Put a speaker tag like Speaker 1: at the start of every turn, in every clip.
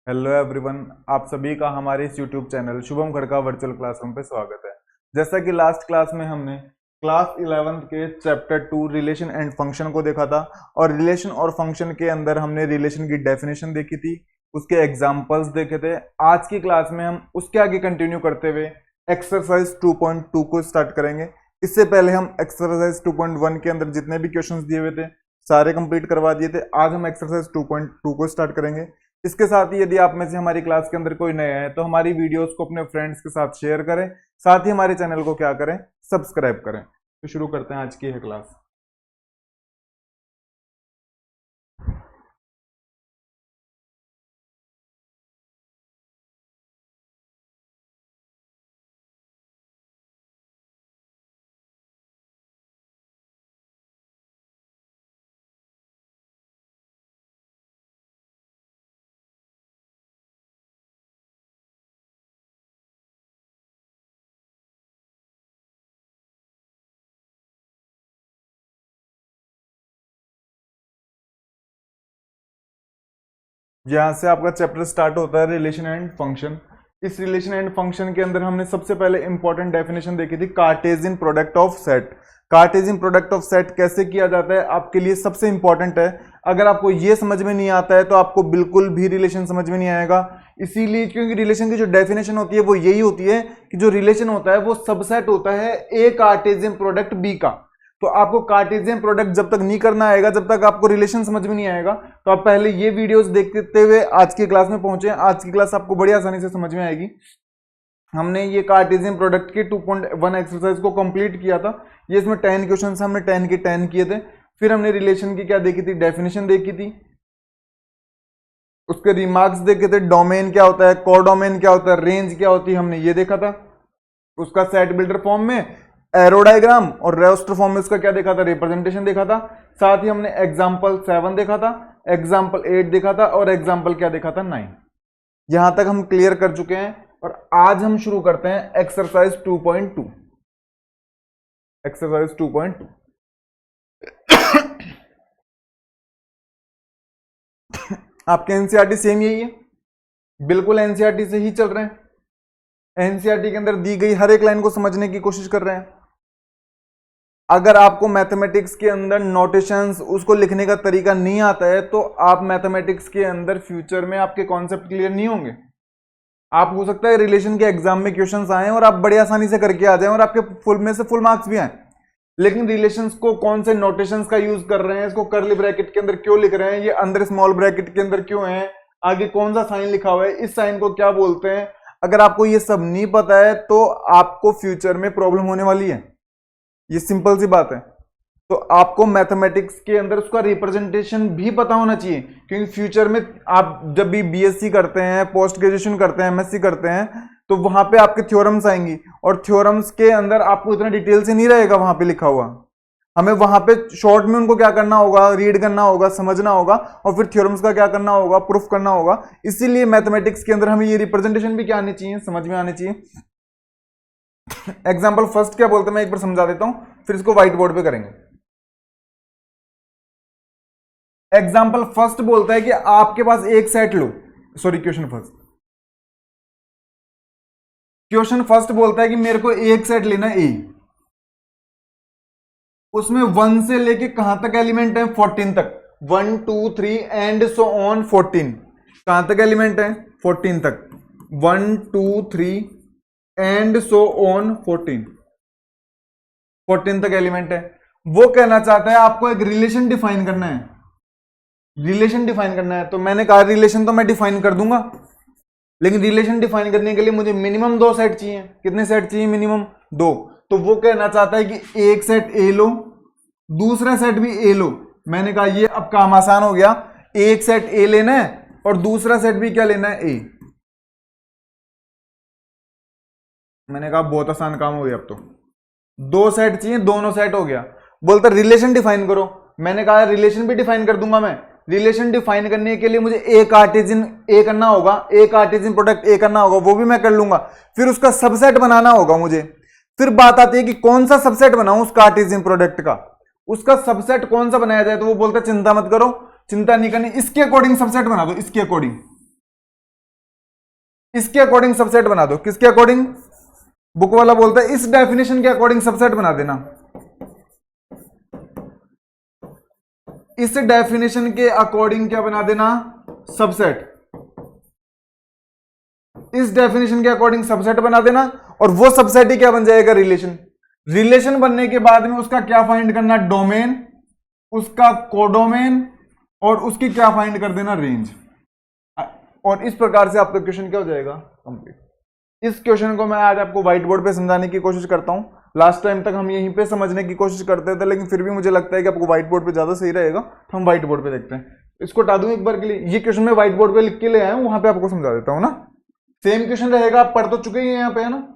Speaker 1: Hello everyone, आप सभी का हमारे इस YouTube channel Shubham Khadka virtual classroom पे स्वागत है। जैसा कि लास्ट क्लास में हमने क्लास 11 के चैप्टर 2 रिलेशन एंड फंक्शन को देखा था और रिलेशन और फंक्शन के अंदर हमने रिलेशन की डेफिनेशन देखी थी, उसके एग्जांपल्स देखे थे। आज की क्लास में हम उसके आगे कंटिन्यू करते हुए एक्सरसाइज 2.2 को स्टार्ट करेंगे। इससे पहले हम एक्सरसाइज 2.1 के अंदर जितने भी क्वेश्चन दिए हुए थे सारे कंप्लीट करवा दिए थे। आज हम एक्सरसाइज 2.2 को स्टार्ट करेंगे। इसके साथ ही यदि आप में से हमारी क्लास के अंदर कोई नया है तो हमारी वीडियोस को अपने फ्रेंड्स के साथ शेयर करें, साथ ही हमारे चैनल को क्या करें, सब्सक्राइब करें। तो शुरू करते हैं आज की यह क्लास। यहाँ से आपका चैप्टर स्टार्ट होता है रिलेशन एंड फंक्शन। इस रिलेशन एंड फंक्शन के अंदर हमने सबसे पहले इंपॉर्टेंट डेफिनेशन देखी थी, Cartesian product of set. Cartesian product of set कैसे किया जाता है आपके लिए सबसे इंपॉर्टेंट है। अगर आपको ये समझ में नहीं आता है तो आपको बिल्कुल भी रिलेशन समझ में नहीं आएगा। इसीलिए क्योंकि रिलेशन की जो डेफिनेशन होती है वो यही होती है कि जो रिलेशन होता है वो सबसेट होता है ए कार्टेशियन प्रोडक्ट बी का। तो आपको कार्टेशियन प्रोडक्ट जब तक नहीं करना आएगा, जब तक आपको रिलेशन समझ में नहीं आएगा, तो आप पहले ये वीडियोस देखते हुए आज की क्लास में पहुंचे। आज की क्लास आपको बड़ी आसानी से समझ में आएगी। हमने ये कार्टेशियन प्रोडक्ट के 2.1 एक्सरसाइज को कंप्लीट किया था। ये इसमें 10 क्वेश्चन हमने 10 के 10 किए थे। फिर हमने रिलेशन की क्या देखी थी, डेफिनेशन देखी थी, उसके रिमार्क्स देखे थे, डोमेन क्या होता है, कोडोमेन क्या होता है, रेंज क्या होती है, हमने ये देखा था। उसका सेट बिल्डर फॉर्म में एरो डायग्राम और रेस्टर फॉर्म में उसका क्या देखा था, रिप्रेजेंटेशन देखा था। साथ ही हमने एग्जांपल 7 देखा था, एग्जांपल 8 देखा था और एग्जांपल क्या देखा था, 9। यहां तक हम क्लियर कर चुके हैं और आज हम शुरू करते हैं एक्सरसाइज 2.2। एक्सरसाइज 2.2 आपके एनसीईआरटी सेम यही है, बिल्कुल एनसीईआरटी से ही चल रहे हैं। एनसीईआरटी के अंदर दी गई हर एक लाइन को समझने की कोशिश कर रहे हैं। अगर आपको मैथमेटिक्स के अंदर नोटेशंस, उसको लिखने का तरीका नहीं आता है तो आप मैथमेटिक्स के अंदर फ्यूचर में आपके कॉन्सेप्ट क्लियर नहीं होंगे। आप हो सकता है रिलेशन के एग्जाम में क्वेश्चंस आए और आप बड़ी आसानी से करके आ जाएं और आपके फुल में से फुल मार्क्स भी आए, लेकिन रिलेशंस को कौन से नोटेशंस का यूज कर रहे हैं, इसको कर्ली ब्रैकेट के अंदर क्यों लिख रहे हैं, ये अंदर स्मॉल ब्रैकेट के अंदर क्यों है, आगे कौन सा साइन लिखा हुआ है, इस साइन को क्या बोलते हैं, अगर आपको ये सब नहीं पता है तो आपको फ्यूचर में प्रॉब्लम होने वाली है। ये सिंपल सी बात है। तो आपको मैथमेटिक्स के अंदर उसका रिप्रेजेंटेशन भी पता होना चाहिए, क्योंकि फ्यूचर में आप जब भी बीएससी करते हैं, पोस्ट ग्रेजुएशन करते हैं, एमएससी करते हैं, तो वहां पे आपके थ्योरम्स आएंगी और थ्योरम्स के अंदर आपको इतना डिटेल से नहीं रहेगा वहां पे लिखा हुआ। हमें वहां पे शॉर्ट में उनको क्या करना होगा, रीड करना होगा, समझना होगा और फिर थ्योरम्स का क्या करना होगा, प्रूफ करना होगा। इसीलिए मैथमेटिक्स के अंदर हमें ये रिप्रेजेंटेशन भी क्या आनी चाहिए, समझ में आनी चाहिए। एग्जाम्पल फर्स्ट क्या बोलते हैं मैं एक बार समझा देता हूं, फिर इसको व्हाइट बोर्ड पे करेंगे। एग्जाम्पल फर्स्ट बोलता है कि आपके पास एक सेट लो, सॉरी क्वेश्चन फर्स्ट बोलता है कि मेरे को एक सेट लेना ए, उसमें 1 से लेके कहां तक एलिमेंट है, 14 तक, 1 2 3 एंड सो ऑन 14। कहां तक एलिमेंट है, 14 तक, 1 2 3 एंड सो ऑन 14 तक एलिमेंट है। वो कहना चाहता है आपको एक रिलेशन डिफाइन करना है, रिलेशन डिफाइन करना है। तो मैंने कहा रिलेशन तो मैं डिफाइन कर दूंगा, लेकिन रिलेशन डिफाइन करने के लिए मुझे मिनिमम 2 सेट चाहिए। कितने सेट चाहिए, मिनिमम 2। तो वो कहना चाहता है कि एक सेट ए लो, दूसरा सेट भी ए लो। मैंने कहा ये अब काम आसान हो गया, एक सेट ए लेना है और दूसरा सेट भी क्या लेना है, ए। मैंने कहा बहुत आसान काम हो गया, अब तो 2 सेट चाहिए, दोनों सेट हो गया। बोलता रिलेशन डिफाइन करो। मैंने कहा रिलेशन भी डिफाइन कर दूंगा मैं। रिलेशन डिफाइन करने के लिए मुझे ए कार्टेशियन ए करना होगा, ए कार्टेशियन प्रोडक्ट ए करना होगा, वो भी मैं कर लूंगा। फिर उसका सबसेट बनाना होगा मुझे। फिर बात आती है कि कौन सा सबसेट बनाऊं उस कार्टेशियन प्रोडक्ट का, उसका सबसेट कौन सा बनाया जाए। तो वो बोलता है चिंता मत करो, चिंता नहीं करनी, इसके अकॉर्डिंग सबसेट बना दो, इसके अकॉर्डिंग। इसके अकॉर्डिंग सबसेट बना दो। किसके अकॉर्डिंग? बुक वाला बोलता है इस डेफिनेशन के अकॉर्डिंग सबसेट बना देना। इस डेफिनेशन के अकॉर्डिंग क्या बना देना? सबसेट। इस डेफिनेशन के अकॉर्डिंग सबसेट बना देना, और वो सबसेट ही क्या बन जाएगा? रिलेशन। रिलेशन बनने के बाद में उसका क्या फाइंड करना? डोमेन, उसका कोडोमेन, और उसकी क्या फाइंड कर देना? रेंज। और इस प्रकार से आपका क्वेश्चन क्या हो जाएगा? कंप्लीट। इस क्वेश्चन को मैं आज आपको व्हाइट बोर्ड पे समझाने की कोशिश करता हूं। लास्ट टाइम तक हम यहीं पे समझने की कोशिश करते थे, लेकिन फिर भी मुझे लगता है कि आपको व्हाइट बोर्ड पे ज्यादा सही रहेगा, तो हम व्हाइट बोर्ड पे देखते हैं। इसको हटा दूं एक बार के लिए। ये क्वेश्चन मैं व्हाइट बोर्ड पे लिख के ले आया हूं, वहां पे आपको समझा देता हूं ना। सेम क्वेश्चन रहेगा, आप पढ़ तो चुके ही हैं यहाँ पे, है ना।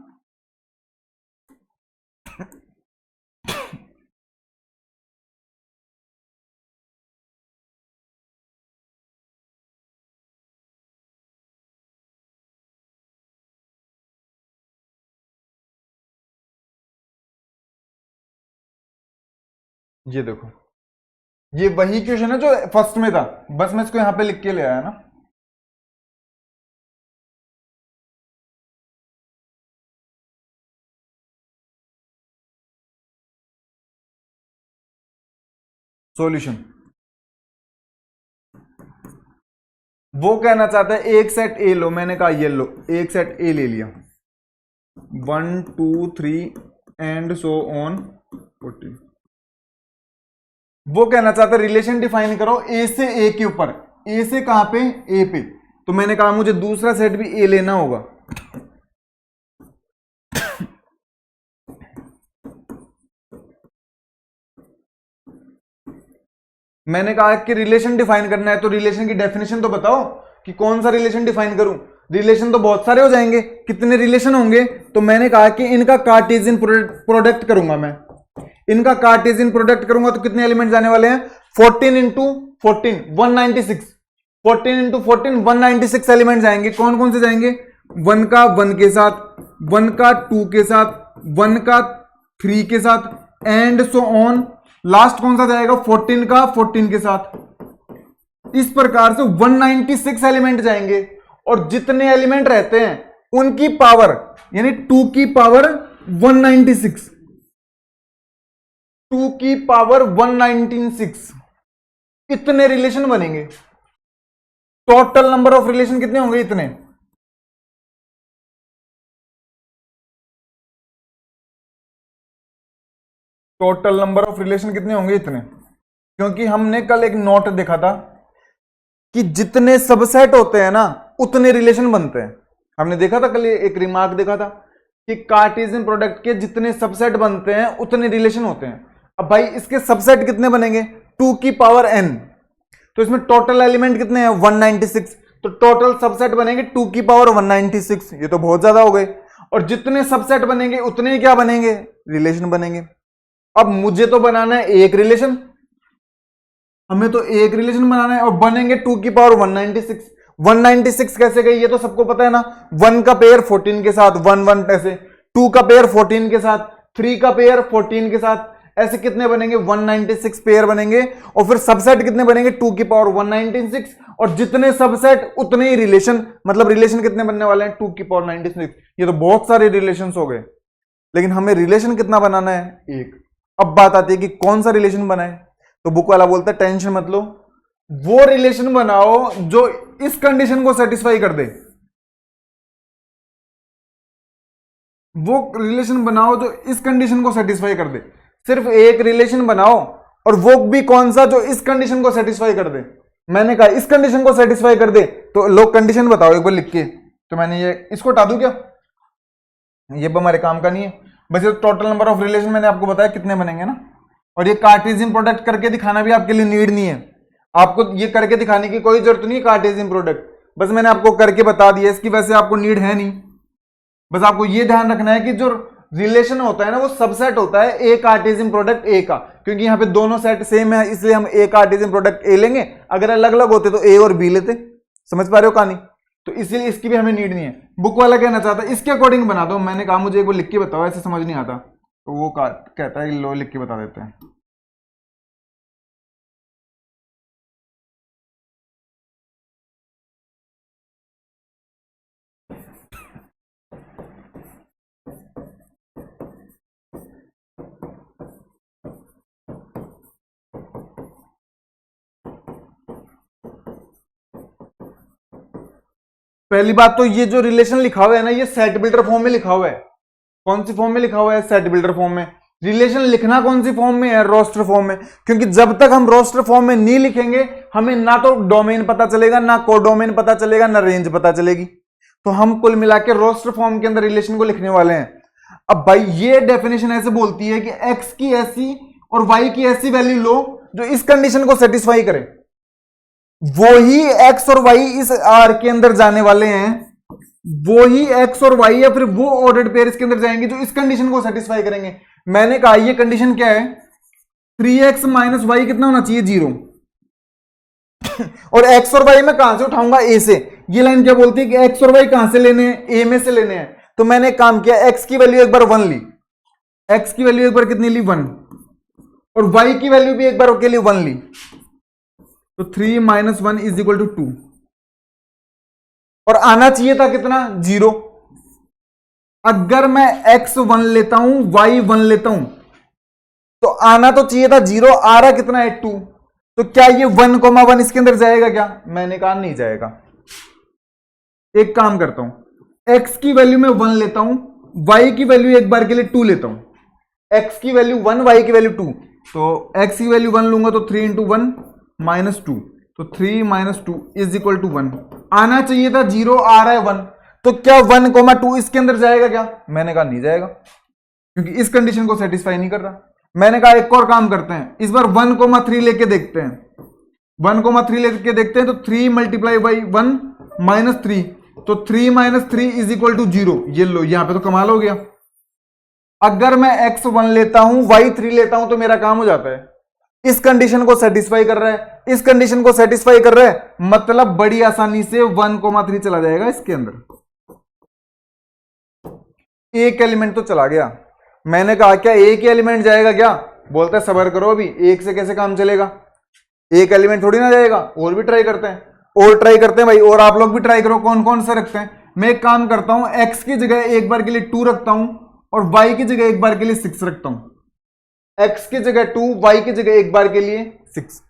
Speaker 1: ये देखो, ये वही क्वेश्चन है जो फर्स्ट में था, बस मैं इसको यहां पे लिख के ले आया ना। सॉल्यूशन। वो कहना चाहता है एक सेट ए लो, मैंने कहा ये लो, एक सेट ए ले लिया, 1 2 3 एंड सो ऑन 14। वो कहना चाहता है रिलेशन डिफाइन करो ए से ए के ऊपर। ए से कहां पे? ए पे। तो मैंने कहा मुझे दूसरा सेट भी ए लेना होगा। मैंने कहा कि रिलेशन डिफाइन करना है, तो रिलेशन की डेफिनेशन तो बताओ कि कौन सा रिलेशन डिफाइन करूं। रिलेशन तो बहुत सारे हो जाएंगे, कितने रिलेशन होंगे? तो मैंने कहा कि इनका कार्टेशियन प्रोडक्ट करूंगा मैं। इनका कार्टेशियन प्रोडक्ट करूंगा तो कितने एलिमेंट जाने वाले हैं? 14 इंटू 14 196। 14 इंटू 14 196 एलिमेंट जाएंगे। कौन कौन से जाएंगे? 1 का 1 के साथ, 1 का 2 के साथ, 1 का 3 के साथ, एंड सो ऑन। लास्ट कौन सा जाएगा? 14 का 14 के साथ। इस प्रकार से 196 एलिमेंट जाएंगे, और जितने एलिमेंट रहते हैं उनकी पावर, यानी 2 की पावर 196, 2 की पावर 196, इतने रिलेशन बनेंगे। टोटल नंबर ऑफ रिलेशन कितने होंगे? इतने। टोटल नंबर ऑफ रिलेशन कितने होंगे? इतने। क्योंकि हमने कल एक नोट देखा था कि जितने सबसेट होते हैं ना उतने रिलेशन बनते हैं। हमने देखा था कल, एक रिमार्क देखा था कि कार्टेशियन प्रोडक्ट के जितने सबसेट बनते हैं उतने रिलेशन होते हैं। अब भाई इसके सबसेट कितने बनेंगे? 2 की पावर n। तो इसमें टोटल एलिमेंट कितने हैं? 196। तो टोटल सबसेट बनेंगे 2 की पावर 196। ये तो बहुत ज्यादा हो गए। और जितने सबसेट बनेंगे उतने ही क्या बनेंगे? रिलेशन बनेंगे। अब मुझे तो बनाना है एक रिलेशन, हमें तो एक रिलेशन बनाना है, और बनेंगे 2 की पावर 196। 196 कैसे गई ये तो सबको पता है ना। 1 का पेयर 14 के साथ 1 1, ऐसे 2 का पेयर 14 के साथ, 3 का पेयर 14 के साथ, ऐसे कितने बनेंगे? 196 पेयर बनेंगे। और फिर सबसेट कितने बनेंगे? 2 की पावर 196। और जितने सबसेट उतने ही रिलेशन, मतलब रिलेशन कितने बनने वाले हैं? 2 की पावर 96। ये तो बहुत सारे रिलेशन हो गए, लेकिन हमें रिलेशन कितना बनाना है? एक। अब बात आती है कि कौन सा रिलेशन बनाए। तो बुक वाला बोलता है टेंशन मत लो, वो रिलेशन बनाओ जो इस कंडीशन को सेटिस्फाई कर दे। वो रिलेशन बनाओ जो इस कंडीशन को सेटिस्फाई कर दे। सिर्फ एक रिलेशन बनाओ, और वो भी कौन सा? जो इस कंडीशन को सेटिस्फाई कर दे। मैंने कहा इस कंडीशन को सेटिस्फाई कर दे, तो लोग कंडीशन बताओ एक बार लिख के। तो मैंने ये इसको हटा दूं क्या? ये हमारे काम का नहीं है। बस ये टोटल नंबर ऑफ रिलेशन मैंने आपको बताया कितने बनेंगे ना। और ये कार्टेशियन प्रोडक्ट करके दिखाना भी आपके लिए नीड नहीं है। आपको ये करके दिखाने की कोई जरूरत नहीं है कार्टेशियन प्रोडक्ट, बस मैंने आपको करके बता दिया। इसकी वैसे आपको नीड है नहीं। बस आपको ये ध्यान रखना है कि जो रिलेशन होता है ना वो सबसेट होता है ए कार्टेशियन प्रोडक्ट ए का, क्योंकि यहाँ पे दोनों सेट सेम है, इसलिए हम ए कार्टेशियन प्रोडक्ट ए लेंगे। अगर अलग अलग होते तो ए और बी लेते। समझ पा रहे हो कहानी? तो इसलिए इसकी भी हमें नीड नहीं है। बुक वाला कहना चाहता है इसके अकॉर्डिंग बना दो। मैंने कहा मुझे एक बार लिख के बताओ, ऐसे समझ नहीं आता। तो वो कहता है लो लिख के बता देते हैं। पहली बात तो ये जो रिलेशन लिखा हुआ है ना, ये सेट बिल्डर फॉर्म में लिखा हुआ है। कौन सी फॉर्म में लिखा हुआ है? सेट बिल्डर फॉर्म में। रिलेशन लिखना कौन सी फॉर्म में है? रोस्टर फॉर्म में। क्योंकि जब तक हम रोस्टर फॉर्म में नहीं लिखेंगे, हमें ना तो डोमेन पता चलेगा, ना कोडोमेन पता चलेगा, ना रेंज पता चलेगी। तो हम कुल मिला के रोस्टर फॉर्म के अंदर रिलेशन को लिखने वाले हैं। अब भाई ये डेफिनेशन ऐसे बोलती है कि एक्स की ऐसी और वाई की ऐसी वैल्यू लो जो इस कंडीशन को सेटिस्फाई करे। वो ही एक्स और वाई इस आर के अंदर जाने वाले हैं, वो ही एक्स और वाई या फिर वो ऑर्डर्ड पेयर इसके अंदर जाएंगे जो इस कंडीशन को सेटिस्फाई करेंगे। मैंने कहा ये कंडीशन क्या है? 3x माइनस वाई कितना होना चाहिए? 0। और x और y मैं कहां से उठाऊंगा? a से। ये लाइन क्या बोलती है कि x और y कहां से लेने हैं? a में से लेने हैं। तो मैंने काम किया, x की वैल्यू एक बार 1 ली, x की वैल्यू एक बार कितनी ली? 1। और y की वैल्यू भी एक बार के लिए 1 ली। तो 3 माइनस 1 इज इक्वल टू 2। और आना चाहिए था कितना? 0। अगर मैं x 1 लेता हूं, y 1 लेता हूं, तो आना तो चाहिए था 0, आ रहा कितना है? 2। तो क्या ये 1,1 इसके अंदर जाएगा क्या? मैंने कहा नहीं जाएगा। एक काम करता हूं, x की वैल्यू में 1 लेता हूं, y की वैल्यू एक बार के लिए 2 लेता हूं। x की वैल्यू 1, y की वैल्यू 2। तो x की वैल्यू 1 लूंगा तो 3 इंटू 1 माइनस 2, तो 3 माइनस 2 इज इक्वल टू 1। आना चाहिए था 0, आ रहा है 1। तो क्या 1,2 इसके अंदर जाएगा क्या? मैंने कहा नहीं जाएगा, क्योंकि इस कंडीशन को सेटिस्फाई नहीं कर रहा। मैंने कहा एक और काम करते हैं, इस बार 1,3 लेके देखते हैं। 1,3 लेके देखते हैं तो 3 मल्टीप्लाई बाई 1 माइनस 3, तो 3 माइनस 3 इज इक्वल टू 0। ये लो, यहां पे तो कमाल हो गया। अगर मैं x 1 लेता हूं, y 3 लेता हूं, तो मेरा काम हो जाता है। इस कंडीशन को सेटिस्फाई कर रहा है, इस कंडीशन को सेटिस्फाई कर रहा है, मतलब बड़ी आसानी से 1,3 चला जाएगा इसके अंदर। एक एलिमेंट तो चला गया। मैंने कहा क्या एक ही एलिमेंट जाएगा क्या? बोलता है सबर करो, अभी एक से कैसे काम चलेगा? एक एलिमेंट थोड़ी ना जाएगा, और भी ट्राई करते हैं, और ट्राई करते हैं भाई, और आप लोग भी ट्राई करो। कौन कौन से रखते हैं? मैं एक काम करता हूं, x की जगह एक बार के लिए 2 रखता हूं, और y की जगह एक बार के लिए 6 रखता हूं। x की जगह 2, y की जगह एक बार के लिए 6।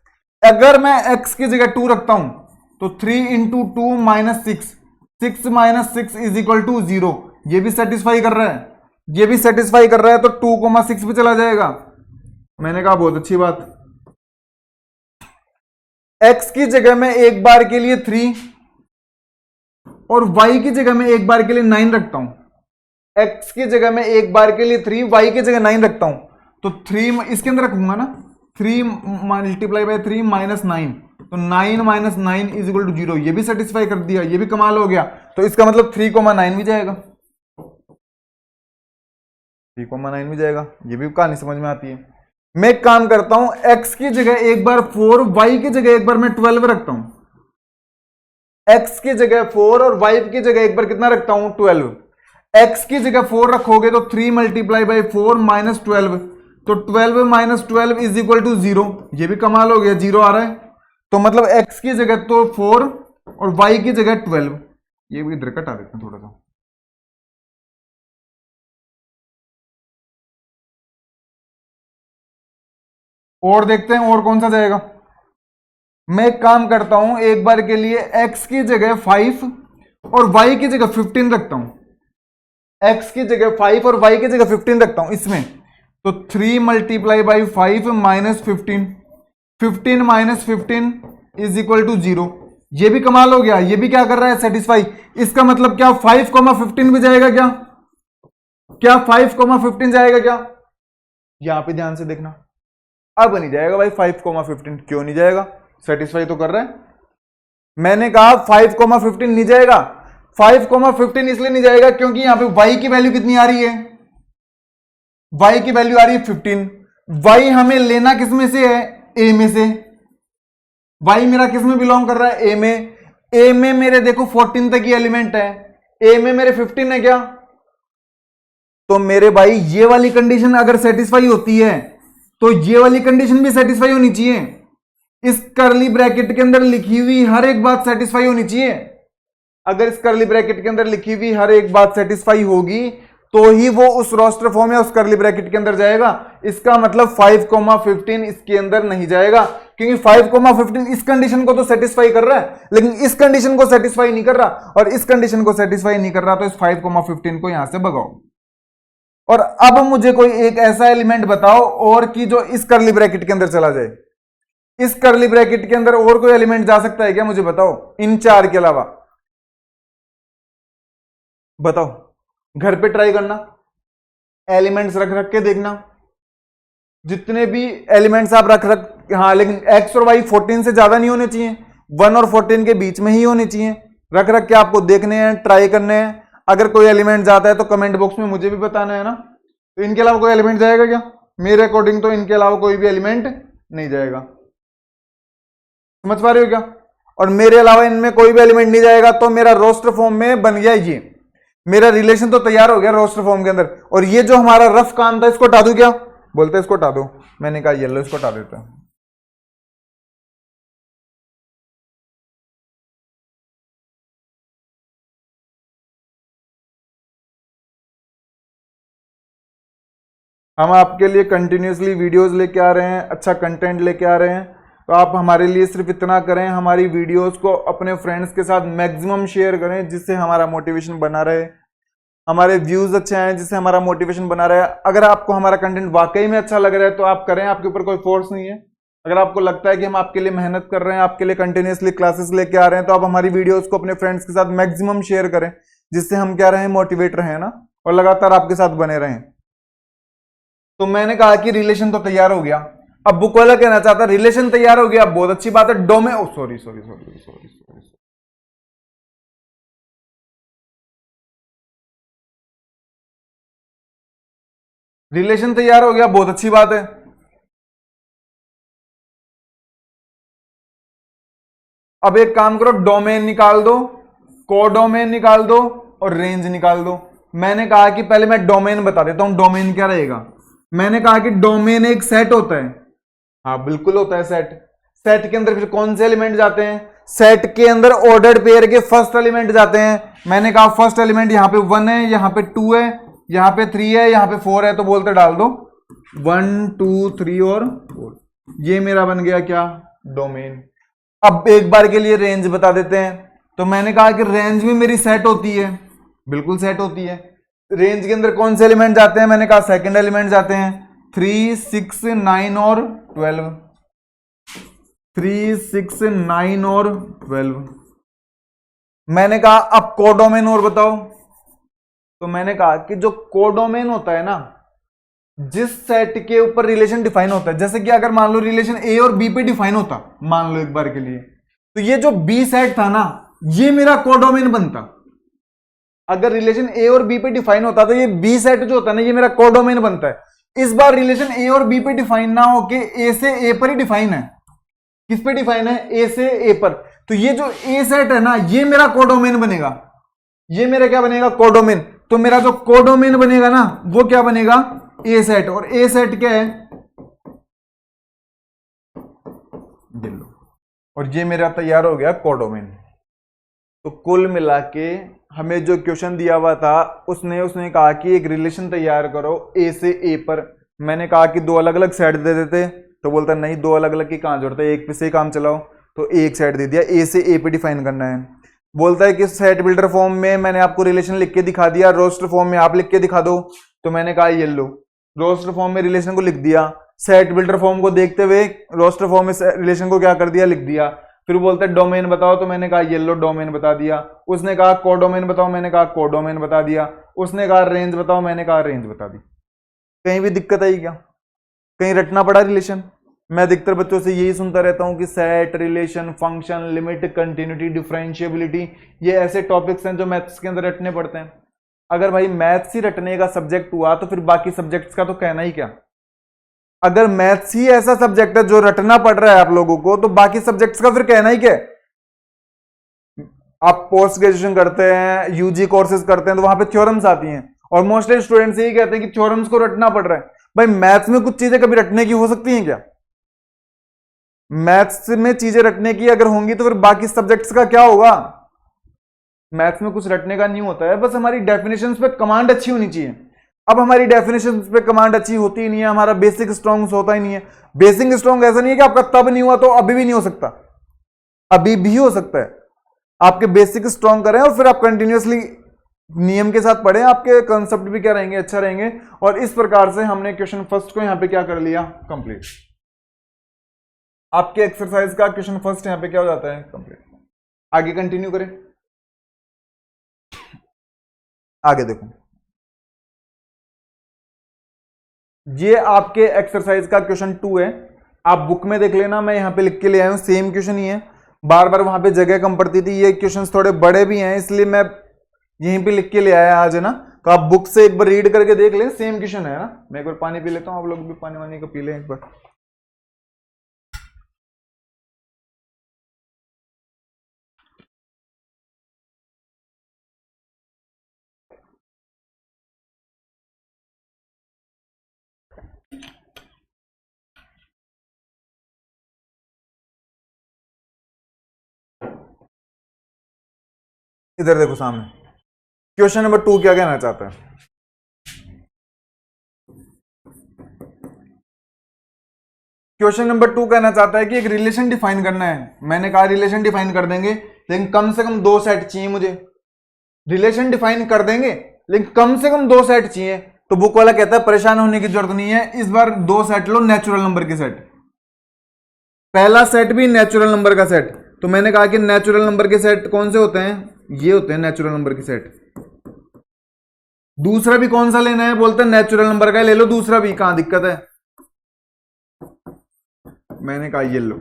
Speaker 1: अगर मैं x की जगह 2 रखता हूं तो 3 into 2 minus 6, 6 minus 6 is equal to 0। ये भी सेटिस्फाई कर रहा है, ये भी सेटिस्फाई कर रहा है, तो 2,6 पे चला जाएगा। मैंने कहा बहुत अच्छी बात। x की जगह में एक बार के लिए 3 और y की जगह में एक बार के लिए 9 रखता हूं। x की जगह में एक बार के लिए 3, y की जगह 9 रखता हूं, तो 3 इसके अंदर रखूंगा ना, 3 मल्टीप्लाई बाय 3 माइनस 9, तो 9 माइनस 9 इज इक्वल टू 0। ये भी सेटिस्फाई कर दिया, ये भी कमाल हो गया। तो इसका मतलब 3,9 भी जाएगा, 3,9 भी जाएगा। ये भी कहानी समझ में आती है। मैं एक काम करता हूं, x की जगह एक बार 4, y की जगह एक बार मैं 12 रखता हूं। x की जगह 4 और y की जगह एक बार कितना रखता हूं? 12। x की जगह 4 रखोगे तो 3 मल्टीप्लाई बाई 4 माइनस 12, तो 12 माइनस 12 इज इक्वल टू 0। ये भी कमाल हो गया, 0 आ रहा है। तो मतलब x की जगह तो 4 और y की जगह 12। ये भी इधर कटा देते हैं थोड़ा सा। और देखते हैं और कौन सा जाएगा। मैं एक काम करता हूं, एक बार के लिए x की जगह 5 और y की जगह 15 रखता हूं। x की जगह 5 और y की जगह 15 रखता हूं इसमें, तो 3 multiply by 5 minus 15, 15 minus 15 is equal to 0। ये भी कमाल हो गया, ये भी क्या कर रहा है? सेटिस्फाई। इसका मतलब क्या 5,15 भी जाएगा क्या? क्या 5,15 जाएगा क्या? यहां पे ध्यान से देखना। अब नहीं जाएगा भाई 5,15। क्यों नहीं जाएगा? सेटिस्फाई तो कर रहा है। मैंने कहा 5,15 नहीं जाएगा। 5,15 इसलिए नहीं जाएगा क्योंकि यहां पे y की वैल्यू कितनी आ रही है? y की वैल्यू आ रही है 15। y हमें लेना किस में से है? a में से। y मेरा किस में बिलोंग कर रहा है? a में। a में मेरे देखो 14 तक ही एलिमेंट है, a में मेरे 15 है क्या? तो मेरे भाई ये वाली कंडीशन अगर सेटिस्फाई होती है तो ये वाली कंडीशन भी सेटिस्फाई होनी चाहिए। इस करली ब्रैकेट के अंदर लिखी हुई हर एक बात सेटिस्फाई होनी चाहिए। अगर इस करली ब्रैकेट के अंदर लिखी हुई हर एक बात सेटिस्फाई होगी तो ही वो उस रोस्टर फॉर्म या उस करली ब्रैकेट के अंदर जाएगा। इसका मतलब 5,15 इसके अंदर नहीं जाएगा क्योंकि 5,15 इस कंडीशन को तो सेटिस्फाई कर रहा है, लेकिन इस कंडीशन को सेटिस्फाई नहीं कर रहा, और इस कंडीशन को सेटिस्फाई नहीं कर रहा, तो इस 5,15 को यहां से भगाओ। और अब मुझे कोई एक ऐसा एलिमेंट बताओ और कि जो इस करली ब्रैकेट के अंदर चला जाए। इस करली ब्रैकेट के अंदर और कोई एलिमेंट जा सकता है क्या, मुझे बताओ, इन चार के अलावा? बताओ, घर पे ट्राई करना, एलिमेंट्स रख रख के देखना, जितने भी एलिमेंट्स आप रख रख, हाँ, लेकिन एक्स और वाई 14 से ज्यादा नहीं होने चाहिए, 1 और 14 के बीच में ही होने चाहिए। रख रख के आपको देखने हैं, ट्राई करने हैं। अगर कोई एलिमेंट जाता है तो कमेंट बॉक्स में मुझे भी बताना है ना। तो इनके अलावा कोई एलिमेंट जाएगा क्या? मेरे अकॉर्डिंग तो इनके अलावा कोई भी एलिमेंट नहीं जाएगा। समझ पा रहे हो क्या? और मेरे अलावा इनमें कोई भी एलिमेंट नहीं जाएगा, तो मेरा रोस्टर फॉर्म में बन गया ये, मेरा रिलेशन तो तैयार हो गया रोस्टर फॉर्म के अंदर। और ये जो हमारा रफ काम था, इसको हटा दूं क्या? बोलते इसको हटा दो। मैंने कहा येलो, इसको हटा देता हूं। हम आपके लिए कंटिन्यूसली वीडियोस लेके आ रहे हैं, अच्छा कंटेंट लेके आ रहे हैं। तो आप हमारे लिए सिर्फ इतना करें, हमारी वीडियोस को अपने फ्रेंड्स के साथ मैक्सिमम शेयर करें, जिससे हमारा मोटिवेशन बना रहे, हमारे व्यूज अच्छे आए, जिससे हमारा मोटिवेशन बना रहे। अगर आपको हमारा कंटेंट वाकई में अच्छा लग रहा है तो आप करें, आपके ऊपर कोई फोर्स नहीं है। अगर आपको लगता है कि हम आपके लिए मेहनत कर रहे हैं, आपके लिए कंटिन्यूसली क्लासेस लेके आ रहे हैं, तो आप हमारी वीडियोस को अपने फ्रेंड्स के साथ मैक्सिमम शेयर करें, जिससे हम क्या रहे, मोटिवेट रहे ना, और लगातार आपके साथ बने रहें। तो मैंने कहा कि रिलेशन तो तैयार हो गया। अब बुक वाला कहना चाहता है रिलेशन तैयार हो गया, बहुत अच्छी बात है। Domain, oh sorry sorry sorry sorry sorry, relation तैयार हो गया, बहुत अच्छी बात है। अब एक काम करो, डोमेन निकाल दो, कोडोमेन निकाल दो और रेंज निकाल दो। मैंने कहा कि पहले मैं डोमेन बता देता हूं, डोमेन क्या रहेगा। मैंने कहा कि डोमेन एक सेट होता है। हाँ बिल्कुल होता है सेट। सेट के अंदर फिर कौन से एलिमेंट जाते हैं? सेट के अंदर ऑर्डर्ड पेयर के फर्स्ट एलिमेंट जाते हैं। मैंने कहा फर्स्ट एलिमेंट यहां पे 1 है, यहां पे 2 है, यहां पे 3 है, यहां पे 4 है, तो बोलते डाल दो 1 2 3 और 4। ये मेरा बन गया क्या? डोमेन। अब एक बार के लिए रेंज बता देते हैं। तो मैंने कहा कि रेंज भी मेरी सेट होती है, बिल्कुल सेट होती है। रेंज के अंदर कौन से एलिमेंट जाते हैं? मैंने कहा सेकंड एलिमेंट जाते हैं, 3 6 9 और 12। 3 6 9 और 12। मैंने कहा अब कोडोमेन और बताओ। तो मैंने कहा कि जो कोडोमेन होता है ना, जिस सेट के ऊपर रिलेशन डिफाइन होता है, जैसे कि अगर मान लो रिलेशन ए और बी पे डिफाइन होता, मान लो एक बार के लिए, तो ये जो बी सेट था ना, ये मेरा कोडोमेन बनता। अगर रिलेशन ए और बी पे डिफाइन होता तो ये बी सेट जो होता है ना, ये मेरा कोडोमेन बनता है। इस बार रिलेशन ए और बी पे डिफाइन ना होके ए से ए पर ही डिफाइन है। किस पे डिफाइन है? ए से ए पर। तो ये जो ए सेट है ना, ये मेरा कोडोमेन बनेगा। ये मेरा क्या बनेगा? कोडोमेन। तो मेरा जो कोडोमेन बनेगा ना, वो क्या बनेगा? ए सेट। और ए सेट क्या है? ये लो, और ये मेरा तैयार हो गया कोडोमेन। तो कुल मिला के हमें जो क्वेश्चन दिया हुआ था, उसने कहा कि एक रिलेशन तैयार करो ए से ए पर। मैंने कहा कि 2 अलग अलग सेट दे देते, तो बोलता नहीं 2 अलग अलग की कहां जरूरत है, एक पे से काम चलाओ। तो एक सेट दे दिया, ए से ए पे डिफाइन करना है। बोलता है कि सेट बिल्डर फॉर्म में मैंने आपको रिलेशन लिख के दिखा दिया, रोस्टर फॉर्म में आप लिख के दिखा दो। तो मैंने कहा ये लो, रोस्टर फॉर्म में रिलेशन को लिख दिया, सेट बिल्डर फॉर्म को देखते हुए रोस्टर फॉर्म में रिलेशन को क्या कर दिया? लिख दिया। फिर बोलता है डोमेन बताओ, तो मैंने कहा येलो डोमेन बता दिया। उसने कहा कोडोमेन बताओ, मैंने कहा कोडोमेन बता दिया। उसने कहा रेंज बताओ, मैंने कहा रेंज बता दी। कहीं भी दिक्कत आई क्या? कहीं रटना पड़ा रिलेशन? मैं अधिकतर बच्चों से यही सुनता रहता हूं कि set, relation, function, limit, continuity, differentiability, ये ऐसे टॉपिक्स हैं जो मैथ्स के अंदर रटने पड़ते हैं। अगर भाई मैथ्स ही रटने का सब्जेक्ट हुआ तो फिर बाकी सब्जेक्ट्स का तो कहना ही क्या। अगर मैथ्स ही ऐसा सब्जेक्ट है जो रटना पड़ रहा है आप लोगों को, तो बाकी सब्जेक्ट्स का फिर कहना ही क्या। आप पोस्ट ग्रेजुएशन करते हैं, यूजी कोर्सेज करते हैं, तो वहां पे थ्योरम्स आती हैं, और मोस्टली स्टूडेंट्स यही कहते हैं कि थ्योरम्स को रटना पड़ रहा है। भाई मैथ्स में कुछ चीजें कभी रटने की हो सकती हैं क्या? मैथ्स में चीजें रटने की अगर होंगी तो फिर बाकी सब्जेक्ट्स का क्या होगा? मैथ्स में कुछ रटने का नहीं होता है, बस हमारी डेफिनेशंस पे कमांड अच्छी होनी चाहिए। अब हमारी डेफिनेशन पे कमांड अच्छी होती ही नहीं है, हमारा बेसिक स्ट्रॉन्ग होता ही नहीं है। बेसिक स्ट्रॉन्ग ऐसा नहीं है कि आपका तब नहीं हुआ तो अभी भी नहीं हो सकता, अभी भी हो सकता है। आपके बेसिक स्ट्रॉन्ग करें और फिर आप कंटिन्यूअसली नियम के साथ पढ़ें, आपके कंसेप्ट भी क्या रहेंगे, अच्छा रहेंगे। और इस प्रकार से हमने क्वेश्चन फर्स्ट को यहां पे क्या कर लिया, कंप्लीट। आपके एक्सरसाइज का क्वेश्चन फर्स्ट यहां पे क्या हो जाता है, कंप्लीट। आगे कंटिन्यू करें, आगे देखो, ये आपके एक्सरसाइज का क्वेश्चन 2 है। आप बुक में देख लेना, मैं यहां पे लिख के ले आया हूं, सेम क्वेश्चन ही है। बार बार वहां पे जगह कम पड़ती थी, ये क्वेश्चंस थोड़े बड़े भी हैं इसलिए मैं यहीं पे लिख के ले आया आज, है ना। तो आप बुक से एक बार रीड करके देख लें, सेम क्वेश्चन है ना। मैं एक बार पानी पी लेता हूं, आप लोग भी पानी वानी का पी लें एक बार। इधर देखो सामने, क्वेश्चन नंबर 2 क्या कहना चाहता है। क्वेश्चन नंबर 2 कहना चाहता है कि एक रिलेशन डिफाइन करना है। मैंने कहा रिलेशन डिफाइन कर देंगे, लेकिन कम से कम 2 सेट चाहिए मुझे। रिलेशन डिफाइन कर देंगे लेकिन कम से कम 2 सेट चाहिए। तो बुक वाला कहता है परेशान होने की जरूरत नहीं है, इस बार 2 सेट लो नेचुरल नंबर के सेट। पहला सेट भी नेचुरल नंबर का सेट। तो मैंने कहा कि नेचुरल नंबर के सेट कौन से होते हैं, ये होते हैं नेचुरल नंबर के सेट। दूसरा भी कौन सा लेना है, बोलते हैं नेचुरल नंबर का ले लो दूसरा भी, कहां दिक्कत है। मैंने कहा ये लो।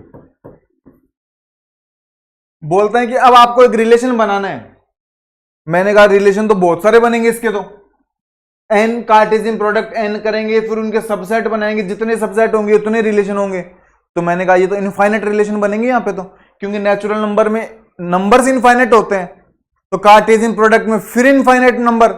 Speaker 1: बोलते हैं कि अब आपको एक रिलेशन बनाना है। मैंने कहा रिलेशन तो बहुत सारे बनेंगे इसके, तो n कार्टेशियन प्रोडक्ट n करेंगे, फिर उनके सबसेट बनाएंगे, जितने सबसेट होंगे उतने रिलेशन होंगे। तो मैंने कहा ये तो इनफाइनाइट रिलेशन बनेंगे यहां पे, तो क्योंकि नेचुरल नंबर में नंबर्स इनफाइनाइट होते हैं, तो कार्टेशियन प्रोडक्ट में फिर इनफाइनाइट नंबर,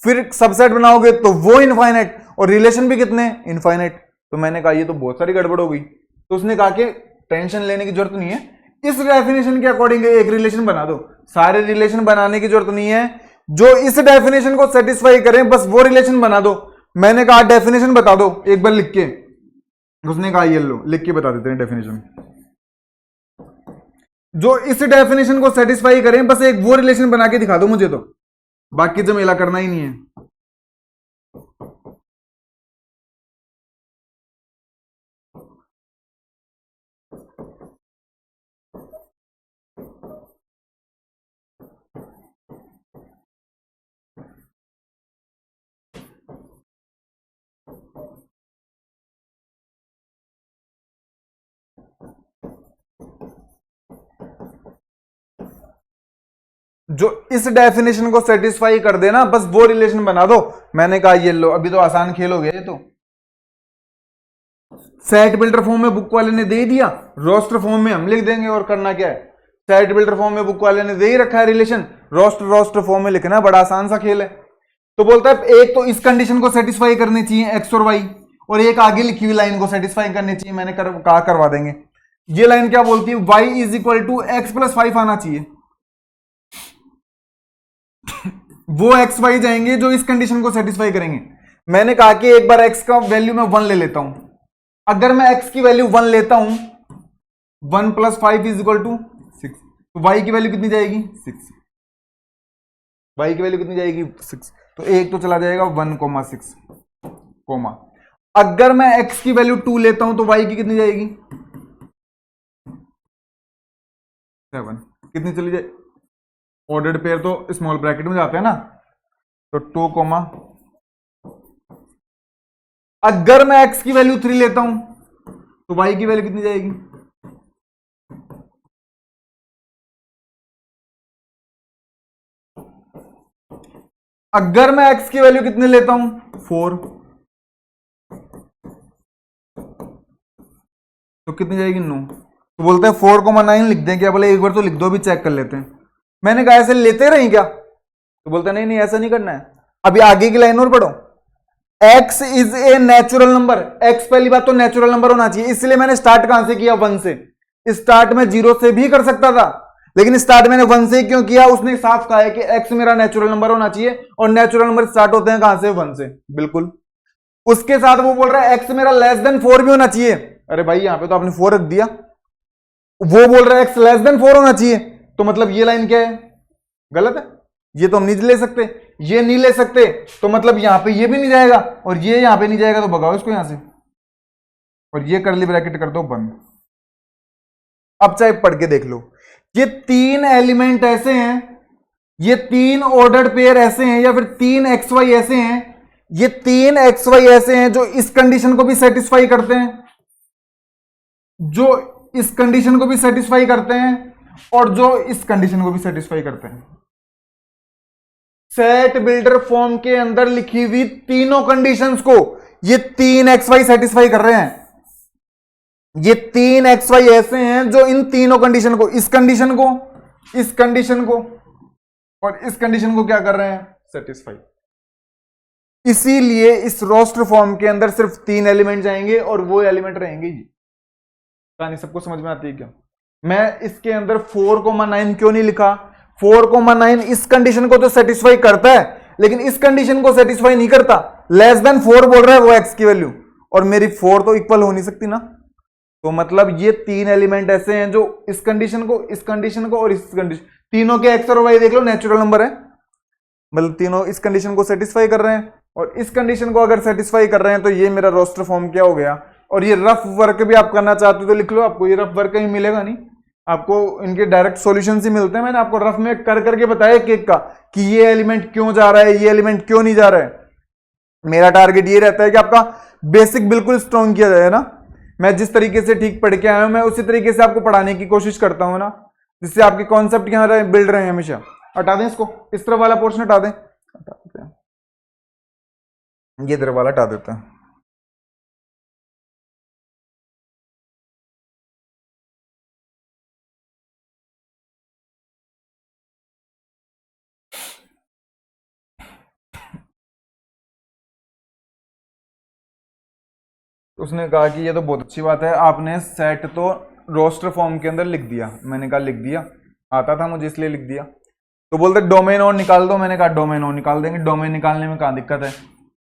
Speaker 1: फिर सबसेट बनाओगे तो वो इनफाइनाइट, और रिलेशन भी कितने, इनफाइनाइट। तो मैंने कहा ये तो बहुत सारी गड़बड़ हो गई। तो उसने कहा कि टेंशन लेने की जरूरत नहीं है, इस डेफिनेशन के अकॉर्डिंग एक रिलेशन बना दो। सारे रिलेशन बनाने की जरूरत नहीं है, जो इस डेफिनेशन को सेटिस्फाई करें बस वो रिलेशन बना दो। मैंने कहा डेफिनेशन बता दो एक बार लिख के, उसने कहा ये लो लिख के बता देते हैं डेफिनेशन। जो इस डेफिनेशन को सेटिस्फाई करें बस एक वो रिलेशन बना के दिखा दो मुझे, तो बाकी झमेला करना ही नहीं है। जो इस डेफिनेशन को सेटिस्फाई कर देना बस वो रिलेशन बना दो। मैंने कहा ये लो, अभी तो आसान खेल हो गया। तो सेट बिल्डर फॉर्म में बुक वाले ने दे दिया, रोस्टर फॉर्म में हम लिख देंगे। और करना क्या है, सेट बिल्डर फॉर्म में बुक वाले ने दे ही रखा है रिलेशन, रोस्टर फॉर्म में लिखना, बड़ा आसान सा खेल है। तो बोलता है एक तो इस कंडीशन को सेटिस्फाई करनी चाहिए एक्स और वाई, और एक आगे लिखी हुई लाइन को सेटिस्फाई करनी चाहिए। मैंने कहा करवा देंगे। ये लाइन क्या बोलती है, y is equal to X plus 5 आना चाहिए। वो एक्स वाई जाएंगे जो इस कंडीशन को सेटिस्फाई करेंगे। मैंने कहा कि एक बार x का वैल्यू मैं 1 ले लेता हूं। अगर मैं x की वैल्यू 1 लेता हूं, 1 प्लस 5 इज इक्वल टू 6, तो y की वैल्यू कितनी जाएगी, 6। y की वैल्यू कितनी जाएगी, 6। तो एक तो चला जाएगा 1,6 कोमा। अगर मैं x की वैल्यू 2 लेता हूं तो y की कितनी जाएगी, 7। कितनी चली जाए, ऑर्डर्ड पेयर तो स्मॉल ब्रैकेट में जाते हैं ना, तो 2 कोमा। अगर मैं x की वैल्यू 3 लेता हूं तो y की वैल्यू कितनी जाएगी, अगर मैं x की वैल्यू कितने लेता हूं, 4, तो कितनी जाएगी, 9। तो बोलते हैं 4,9 लिख दें क्या, बोले एक बार तो लिख दो, भी चेक कर लेते हैं। मैंने कहा ऐसे लेते रही क्या, तो बोलते नहीं नहीं ऐसा नहीं करना है। अभी आगे की लाइन और पढ़ो, x is a natural number. x पहली बात तो नेचुरल नंबर होना चाहिए, इसलिए मैंने स्टार्ट कहां से किया, 1 से। स्टार्ट में 0 से भी कर सकता था, लेकिन स्टार्ट मैंने 1 से क्यों किया, उसने साफ कहा है कि x मेरा नेचुरल नंबर होना चाहिए और नेचुरल नंबर स्टार्ट होते हैं कहां से, 1 से। बिल्कुल उसके साथ वो बोल रहा है x मेरा लेस देन 4 भी होना चाहिए। अरे भाई यहां पे तो आपने 4 रख दिया, वो बोल रहा है x लेस देन 4 होना चाहिए, तो मतलब ये लाइन क्या है, गलत है। ये तो हम नहीं ले सकते, ये नहीं ले सकते, तो मतलब यहां पे ये भी नहीं जाएगा और ये यहां पे नहीं जाएगा, तो भगाओ इसको यहां से और ये कर्ली ब्रैकेट कर दो बंद। अब चाहे पढ़ के देख लो, ये 3 एलिमेंट ऐसे हैं, ये 3 ऑर्डर्ड पेयर ऐसे हैं, या फिर 3 XY ऐसे हैं, ये 3 XY ऐसे हैं जो इस कंडीशन को भी सेटिस्फाई करते हैं, जो इस कंडीशन को भी सेटिस्फाई करते हैं और जो इस कंडीशन को भी सेटिस्फाई करते हैं। सेट बिल्डर फॉर्म के अंदर लिखी हुई तीनों कंडीशंस को ये 3 XY सेटिस्फाई कर रहे हैं। ये 3 XY ऐसे हैं जो इन तीनों कंडीशन को, इस कंडीशन को, इस कंडीशन को और इस कंडीशन को क्या कर रहे हैं, सेटिस्फाई। इसीलिए इस रोस्टर फॉर्म के अंदर सिर्फ 3 एलिमेंट जाएंगे और वो एलिमेंट रहेंगे। कहानी सबको समझ में आती है क्या? मैं इसके अंदर 4,9 क्यों नहीं लिखा? 4,9 इस कंडीशन को तो सेटिस्फाई करता है, लेकिन इस कंडीशन को सेटिस्फाई नहीं करता। लेस देन 4 बोल रहा है वो x की वैल्यू, और मेरी 4 तो इक्वल हो नहीं सकती ना। तो मतलब ये 3 एलिमेंट ऐसे हैं जो इस कंडीशन को, इस कंडीशन को और इस कंडीशन, तीनों के x और y देख लो नेचुरल नंबर है, मतलब तीनों इस कंडीशन को सेटिस्फाई कर रहे हैं और इस कंडीशन को अगर सेटिस्फाई कर रहे हैं, तो ये मेरा रोस्टर फॉर्म क्या हो गया। और ये रफ वर्क भी आप करना चाहते हो तो लिख लो, आपको ये रफ वर्क कहीं मिलेगा नहीं, आपको इनके डायरेक्ट सॉल्यूशन ही मिलते हैं। मैंने आपको रफ में कर करके बताया केक का कि ये एलिमेंट क्यों जा रहा है, ये एलिमेंट क्यों नहीं जा रहा है। मेरा टारगेट ये रहता है कि आपका बेसिक बिल्कुल स्ट्रॉन्ग किया जाए ना। मैं जिस तरीके से ठीक पढ़ के आया हूं, मैं उसी तरीके से आपको पढ़ाने की कोशिश करता हूं ना, जिससे आपके कॉन्सेप्ट यहां बिल्ड रहे हैं हमेशा। हटा दें इसको, इस तरफ वाला पोर्शन हटा दें, ये तरफ वाला हटा देते हैं। उसने कहा कि ये तो बहुत अच्छी बात है, आपने सेट तो रोस्टर फॉर्म के अंदर लिख दिया। मैंने कहा लिख दिया, आता था मुझे इसलिए लिख दिया। तो बोलते डोमेन और निकाल दो, मैंने कहा डोमेन और निकाल देंगे। डोमेन निकालने में कहाँ दिक्कत है,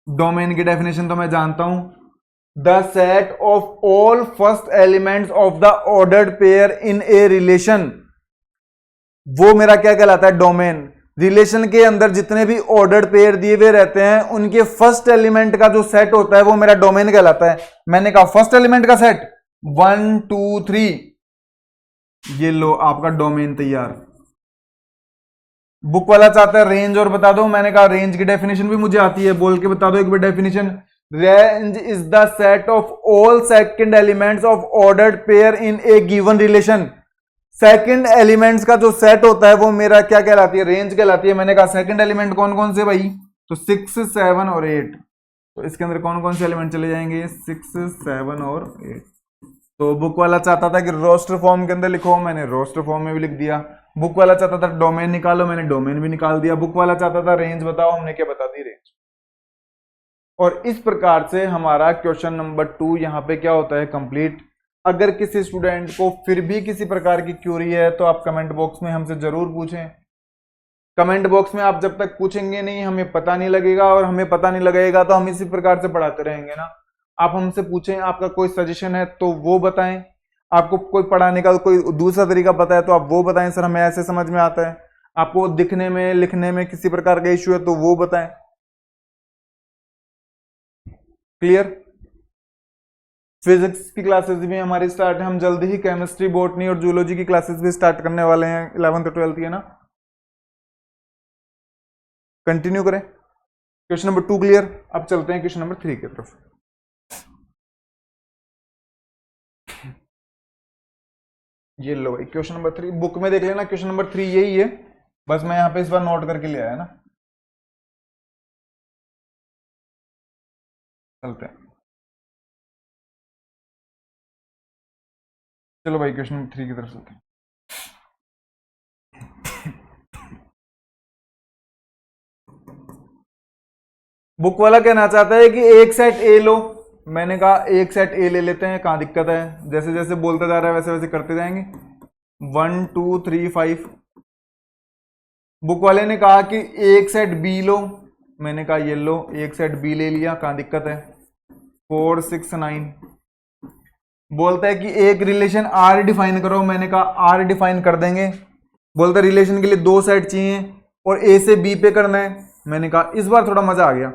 Speaker 1: डोमेन की डेफिनेशन तो मैं जानता हूं, the set of all first elements of the ordered pair in a relation, वो मेरा क्या कहलाता है, डोमेन। रिलेशन के अंदर जितने भी ऑर्डर्ड पेयर दिए हुए रहते हैं, उनके फर्स्ट एलिमेंट का जो सेट होता है वो मेरा डोमेन कहलाता है। मैंने कहा फर्स्ट एलिमेंट का सेट 1 2 3, ये लो आपका डोमेन तैयार। बुक वाला चाहता है रेंज और बता दो, मैंने कहा रेंज की डेफिनेशन भी मुझे आती है, बोल के बता दो एक बार definition. Range is the set of all second elements of ordered pair in a given relation. Second elements का जो सेट होता है वो मेरा क्या कहलाती है, रेंज कहलाती है। मैंने कहा सेकंड एलिमेंट कौन कौन से भाई, तो 6 7 और 8, तो इसके अंदर कौन कौन से एलिमेंट चले जाएंगे, 6 7 और 8। तो बुक वाला चाहता था कि रोस्टर फॉर्म के अंदर लिखो, मैंने रोस्टर फॉर्म में भी लिख दिया। बुक वाला चाहता था डोमेन निकालो, मैंने डोमेन भी निकाल दिया। बुक वाला चाहता था रेंज बताओ, हमने क्या बता दी, रेंज। और इस प्रकार से हमारा क्वेश्चन नंबर 2 यहां पे क्या होता है, कंप्लीट। अगर किसी स्टूडेंट को फिर भी किसी प्रकार की क्यूरी है तो आप कमेंट बॉक्स में हमसे जरूर पूछें। कमेंट बॉक्स में आप जब तक पूछेंगे नहीं, हमें पता नहीं लगेगा, और हमें पता नहीं लगेगा तो हम इसी प्रकार से पढ़ाते रहेंगे ना। आप हमसे पूछें, आपका कोई सजेशन है तो वो बताएं, आपको कोई पढ़ाने का कोई दूसरा तरीका पता है तो आप वो बताएं, सर हमें ऐसे समझ में आता है। आपको दिखने में लिखने में किसी प्रकार का इश्यू है तो वो बताएं। क्लियर। फिजिक्स की क्लासेस भी हमारी स्टार्ट है, हम जल्दी ही केमिस्ट्री, बॉटनी और जूलॉजी की क्लासेस भी स्टार्ट करने वाले हैं, 11th और 12th की, ना। कंटिन्यू करें। Question number 2 clear. अब चलते हैं क्वेश्चन नंबर 3 की तरफ। ये लो भाई क्वेश्चन नंबर 3, बुक में देख लेना क्वेश्चन नंबर 3 यही है, बस मैं यहां पे इस बार नोट करके ले आया ना। चलते हैं, चलो भाई क्वेश्चन नंबर 3 की तरफ चलते हैं। बुक वाला कहना चाहता है कि एक सेट ए लो, मैंने कहा एक सेट ए ले लेते हैं, कहां दिक्कत है, जैसे जैसे बोलता जा रहा है वैसे वैसे करते जाएंगे। 1 2 3 5। बुक वाले ने कहा कि एक सेट बी लो, मैंने कहा ये लो, एक सेट बी ले लिया, कहाँ दिक्कत है। 4 6 9। बोलता है कि एक रिलेशन आर डिफाइन करो, मैंने कहा आर डिफाइन कर देंगे। बोलता है रिलेशन के लिए दो सेट चाहिए और ए से बी पे करना है, मैंने कहा इस बार थोड़ा मजा आ गया।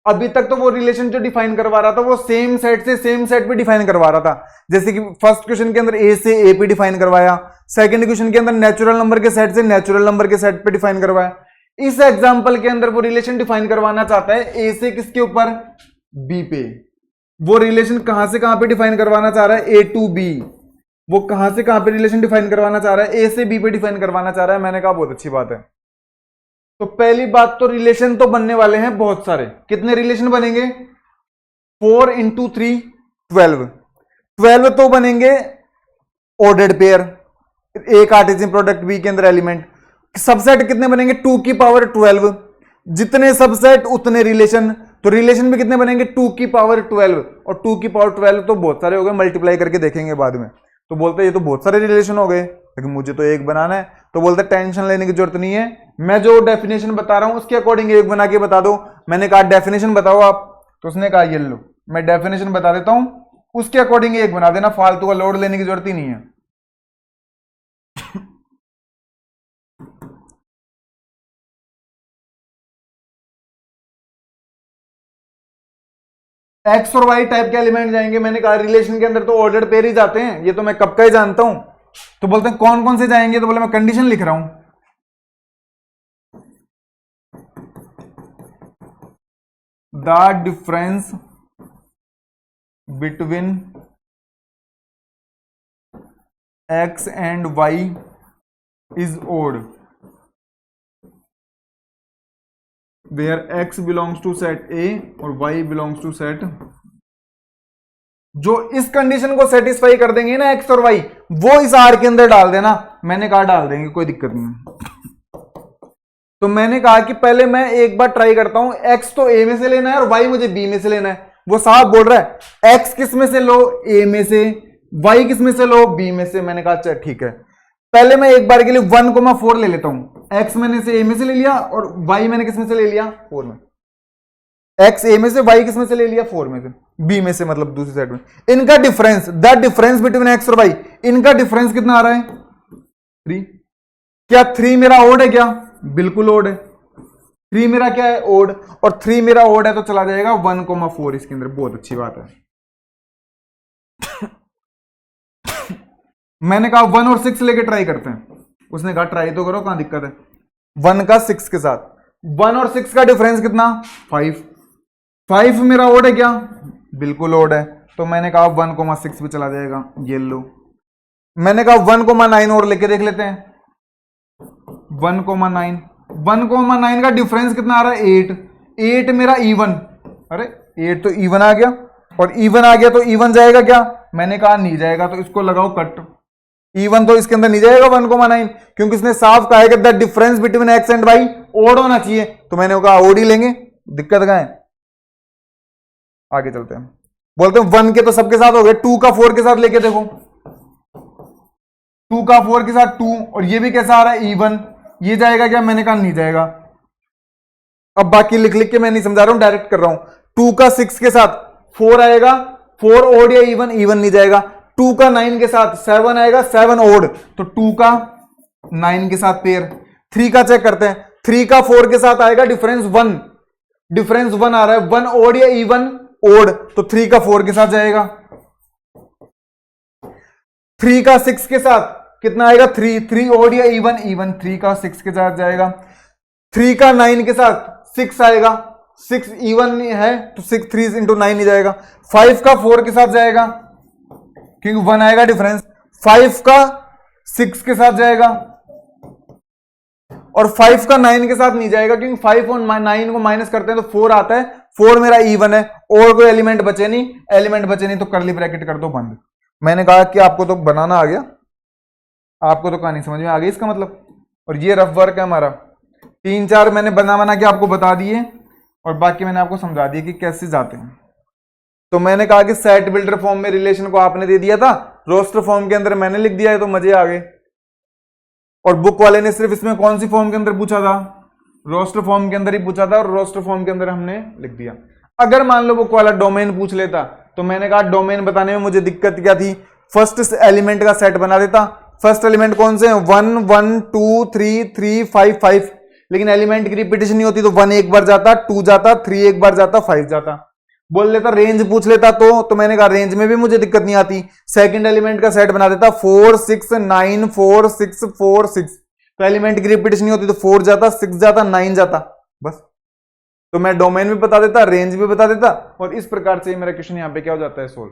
Speaker 1: अभी तक तो वो रिलेशन जो डिफाइन करवा रहा था वो सेम सेट से सेम सेट पे डिफाइन करवा रहा था, जैसे कि फर्स्ट क्वेश्चन के अंदर ए से ए पे डिफाइन करवाया, सेकंड क्वेश्चन के अंदर नेचुरल नंबर के सेट से नेचुरल नंबर के सेट पे डिफाइन करवाया। इस एग्जांपल के अंदर वो रिलेशन डिफाइन करवाना चाहता है ए से किसके ऊपर, बी पे। वो रिलेशन कहां से कहां पे डिफाइन करवाना चाह रहा है, ए टू बी। वो कहां से कहां पे रिलेशन डिफाइन करवाना चाह रहा है, ए से बी पे डिफाइन करवाना चाह रहा है। मैंने कहा बहुत अच्छी बात है। तो पहली बात तो रिलेशन तो बनने वाले हैं बहुत सारे। कितने रिलेशन बनेंगे, 4 × 3 12। 12 तो बनेंगे ऑर्डर्ड पेयर, ए कार्टेशियन प्रोडक्ट बी के अंदर एलिमेंट। सबसेट कितने बनेंगे, 2 की पावर 12। जितने सबसेट उतने रिलेशन, तो रिलेशन भी कितने बनेंगे, 2 की पावर 12। और 2 की पावर 12 तो बहुत सारे हो गए, मल्टीप्लाई करके देखेंगे बाद में। तो बोलते हैं ये तो बहुत सारे रिलेशन हो गए, लेकिन मुझे तो एक बनाना है। तो बोलते टेंशन लेने की जरूरत नहीं है, मैं जो डेफिनेशन बता रहा हूं उसके अकॉर्डिंग एक बना के बता दो। मैंने कहा डेफिनेशन बताओ आप, तो उसने कहा ये लो मैं डेफिनेशन बता देता हूं, उसके अकॉर्डिंग एक बना देना, फालतू का लोड लेने की जरूरत ही नहीं है। एक्स और वाई टाइप के एलिमेंट जाएंगे। मैंने कहा रिलेशन के अंदर तो ऑर्डर्ड पेयर ही जाते हैं, ये तो मैं कब का ही जानता हूं। तो बोलते हैं कौन कौन से जाएंगे, तो बोले मैं कंडीशन लिख रहा हूं। The difference between x and y is odd where x belongs to set A और वाई बिलोंग्स टू सेट। जो इस कंडीशन को सेटिस्फाई कर देंगे ना एक्स और वाई, वो इस आर के अंदर डाल देना। मैंने कहा डाल देंगे, कोई दिक्कत नहीं। तो मैंने कहा कि पहले मैं एक बार ट्राई करता हूं, एक्स तो ए में से लेना है और वाई मुझे बी में से लेना है। वो साहब बोल रहा है एक्स किस में से लो, ए में से, वाई किस में से लो, बी में से। मैंने कहा अच्छा ठीक है, पहले मैं एक बार के लिए 1,4 ले लेता हूं। एक्स मैंने से ए में से ले लिया और वाई मैंने किस में से ले लिया, 4 में। एक्स ए में से, वाई किस में से ले लिया, 4 में से, बी में से, मतलब दूसरी साइड में। इनका difference, the difference between x और वाई, इनका डिफरेंस कितना आ रहा है, 3। क्या 3 मेरा ओड है क्या, बिल्कुल ओड है। 3 मेरा क्या है, ओड, और 3 मेरा ओड है तो चला जाएगा 1,4 इसके अंदर। बहुत अच्छी बात है। मैंने कहा 1 और 6 लेके ट्राई करते हैं। उसने कहा ट्राई तो करो, कहां दिक्कत है। 1 का 6 के साथ, 1 और 6 का डिफरेंस कितना, 5। 5 मेरा ओड है क्या, बिल्कुल ओड है। तो मैंने कहा 1,6 पे चला जाएगा, ये लो। मैंने कहा 1,9 और लेके देख लेते हैं। 1,9, 1,9 का डिफरेंस कितना आ रहा है, 8। 8 मेरा इवन, अरे 8 तो इवन आ गया, और इवन आ गया तो इवन जाएगा क्या, मैंने कहा नहीं जाएगा, तो इसको लगाओ कट। इवन तो इसके अंदर नहीं जाएगा 1,9, क्योंकि इसने साफ कहा है कि the difference between x and y odd होना चाहिए। तो मैंने कहा ओड ही लेंगे, दिक्कत कहां है। आगे चलते हैं। बोलते हैं 1 के तो सबके साथ हो गए, 2 का 4 के साथ लेके देखो। 2 का 4 के साथ 2, और ये भी कैसा आ रहा है, इवन। ये जाएगा क्या, मैंने कहा नहीं जाएगा। अब बाकी लिख लिख के मैं नहीं समझा रहा हूं, डायरेक्ट कर रहा हूं। 2 का 6 के साथ 4 आएगा, 4 ओड या इवन, इवन नहीं जाएगा। 2 का 9 के साथ 7 आएगा, 7 ओड, तो 2 का 9 के साथ पेयर। 3 का चेक करते हैं, 3 का 4 के साथ आएगा डिफरेंस 1, डिफरेंस 1 आ रहा है, 1 ओड या इवन, ओड, तो 3 का 4 के साथ जाएगा। 3 का 6 के साथ कितना आएगा, 3 ओड या इवन, इवन, 3 का 6 के साथ जाएगा। 3 का 9 के साथ 6 आएगा, 6 इवन है तो 6 3 × 9 नहीं जाएगा। 5 का 4 के साथ जाएगा, क्योंकि 1 आएगा डिफरेंस। 5 का 6 के साथ जाएगा, और 5 का 9 के साथ नहीं जाएगा, क्योंकि 5 और 9 को माइनस करते हैं तो 4 आता है। 4 मेरा इवन है, और कोई एलिमेंट बचे नहीं, एलिमेंट बचे नहीं तो कर्ली ब्रैकेट कर दो बंद। मैंने कहा कि आपको तो बनाना आ गया, आपको तो कहानी समझ में आ गई इसका मतलब। और ये रफ वर्क है हमारा, 3-4 मैंने बना के आपको बता दिए, और बाकी मैंने आपको समझा दिया कि कैसे जाते हैं। तो मैंने कहा कि सेट बिल्डर फॉर्म में रिलेशन को आपने दे दिया था, रोस्टर फॉर्म के अंदर मैंने लिख दिया है, तो मजे आ गए। और बुक वाले ने सिर्फ इसमें कौन सी फॉर्म के अंदर पूछा था, रोस्टर फॉर्म के अंदर ही पूछा था, और रोस्टर फॉर्म के अंदर हमने लिख दिया। अगर मान लो बुक वाला डोमेन पूछ लेता तो मैंने कहा डोमेन बताने में मुझे दिक्कत क्या थी, फर्स्ट एलिमेंट का सेट बना देता। फर्स्ट एलिमेंट कौन से हैं, 1 1 2 3 3 5 5, लेकिन एलिमेंट की रिपीटेशन नहीं होती तो 1 एक बार जाता, 2 जाता, 3 एक बार जाता, 5 जाता। बोल लेता रेंज पूछ लेता तो मैंने कहा रेंज में भी मुझे दिक्कत नहीं आती, सेकंड एलिमेंट का सेट बना देता 4 6 9 4 6 4 6, तो एलिमेंट की रिपीटेशन नहीं होती तो 4 जाता, 6 जाता, 9 जाता, बस। तो मैं डोमेन भी बता देता, रेंज भी बता देता, और इस प्रकार से मेरा क्वेश्चन यहां पे क्या हो जाता है, सोल्व।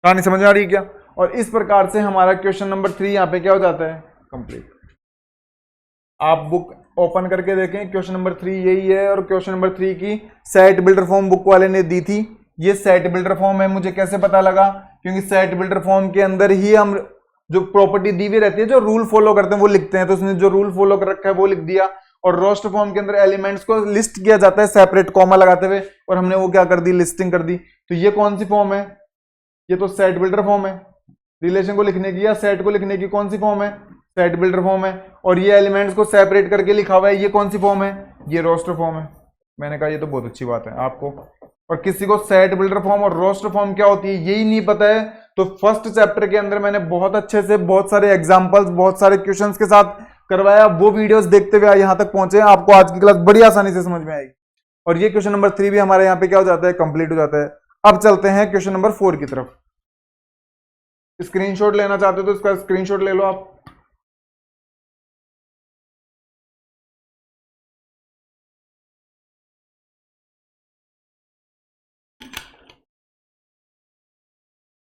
Speaker 1: कहानी समझ में आ रही है क्या? और इस प्रकार से हमारा क्वेश्चन नंबर 3 यहां पे क्या हो जाता है, कंप्लीट। आप बुक ओपन करके देखें, क्वेश्चन नंबर 3 यही है, और क्वेश्चन नंबर 3 की सेट बिल्डर फॉर्म बुक वाले ने दी थी। ये सेट बिल्डर फॉर्म है, मुझे कैसे पता लगा, क्योंकि सेट बिल्डर फॉर्म के अंदर ही हम जो प्रॉपर्टी दी हुई रहती है, जो रूल फॉलो करते हैं वो लिखते हैं, तो उसने जो रूल फॉलो कर रखा है वो लिख दिया। और रोस्टर फॉर्म के अंदर एलिमेंट्स को लिस्ट किया जाता है सेपरेट कॉमा लगाते हुए, और हमने वो क्या कर दी, लिस्टिंग कर दी। तो ये कौन सी फॉर्म है, ये तो सेट बिल्डर फॉर्म है। रिलेशन को लिखने की या सेट को लिखने की कौन सी फॉर्म है, सेट बिल्डर फॉर्म है। और ये एलिमेंट्स को सेपरेट करके लिखा हुआ है, ये कौन सी फॉर्म है, ये रोस्टर फॉर्म है। मैंने कहा ये तो बहुत अच्छी बात है आपको। और किसी को सेट बिल्डर फॉर्म और रोस्टर फॉर्म क्या होती है यही नहीं पता है, तो फर्स्ट चैप्टर के अंदर मैंने बहुत अच्छे से बहुत सारे एग्जांपल्स, बहुत सारे क्वेश्चंस के साथ करवाया। वो वीडियोस देखते हुए यहां तक पहुंचे, आपको आज की क्लास बड़ी आसानी से समझ में आएगी। और ये क्वेश्चन नंबर 3 भी हमारे यहाँ पे क्या हो जाता है, कंप्लीट हो जाता है। अब चलते हैं क्वेश्चन नंबर 4 की तरफ। स्क्रीनशॉट लेना चाहते हो तो इसका स्क्रीनशॉट ले लो आप।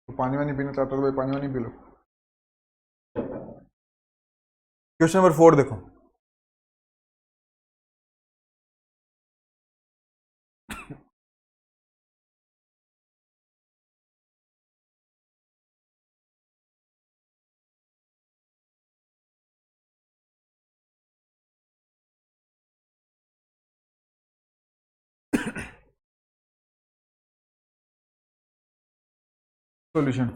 Speaker 1: तो पानी वानी पीना चाहते हो तो भाई पानी वानी पी लो। क्वेश्चन नंबर 4 देखो, सॉल्यूशन।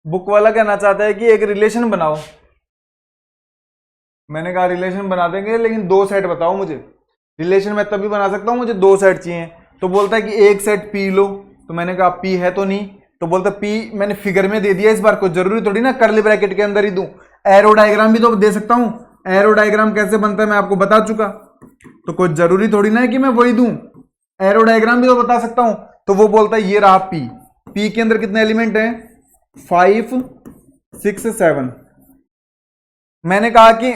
Speaker 1: बुक वाला कहना चाहता है कि एक रिलेशन बनाओ। मैंने कहा रिलेशन बना देंगे, लेकिन 2 सेट बताओ मुझे। रिलेशन मैं तभी बना सकता हूं, मुझे 2 सेट चाहिए। तो बोलता है कि एक सेट पी लो, तो मैंने कहा पी है तो नहीं, तो बोलता पी मैंने फिगर में दे दिया, इस बार कोई जरूरी थोड़ी ना कर्ली ब्रैकेट के अंदर ही दूं, एरो डायग्राम भी तो दे सकता हूं। एरो डायग्राम कैसे बनता है मैं आपको बता चुका, तो कोई जरूरी थोड़ी ना है कि मैं वही दूं, एरो डायग्राम भी तो बता सकता हूं। तो वो बोलता है ये रहा पी, पी के अंदर कितने एलिमेंट हैं, 5 6 7। मैंने कहा कि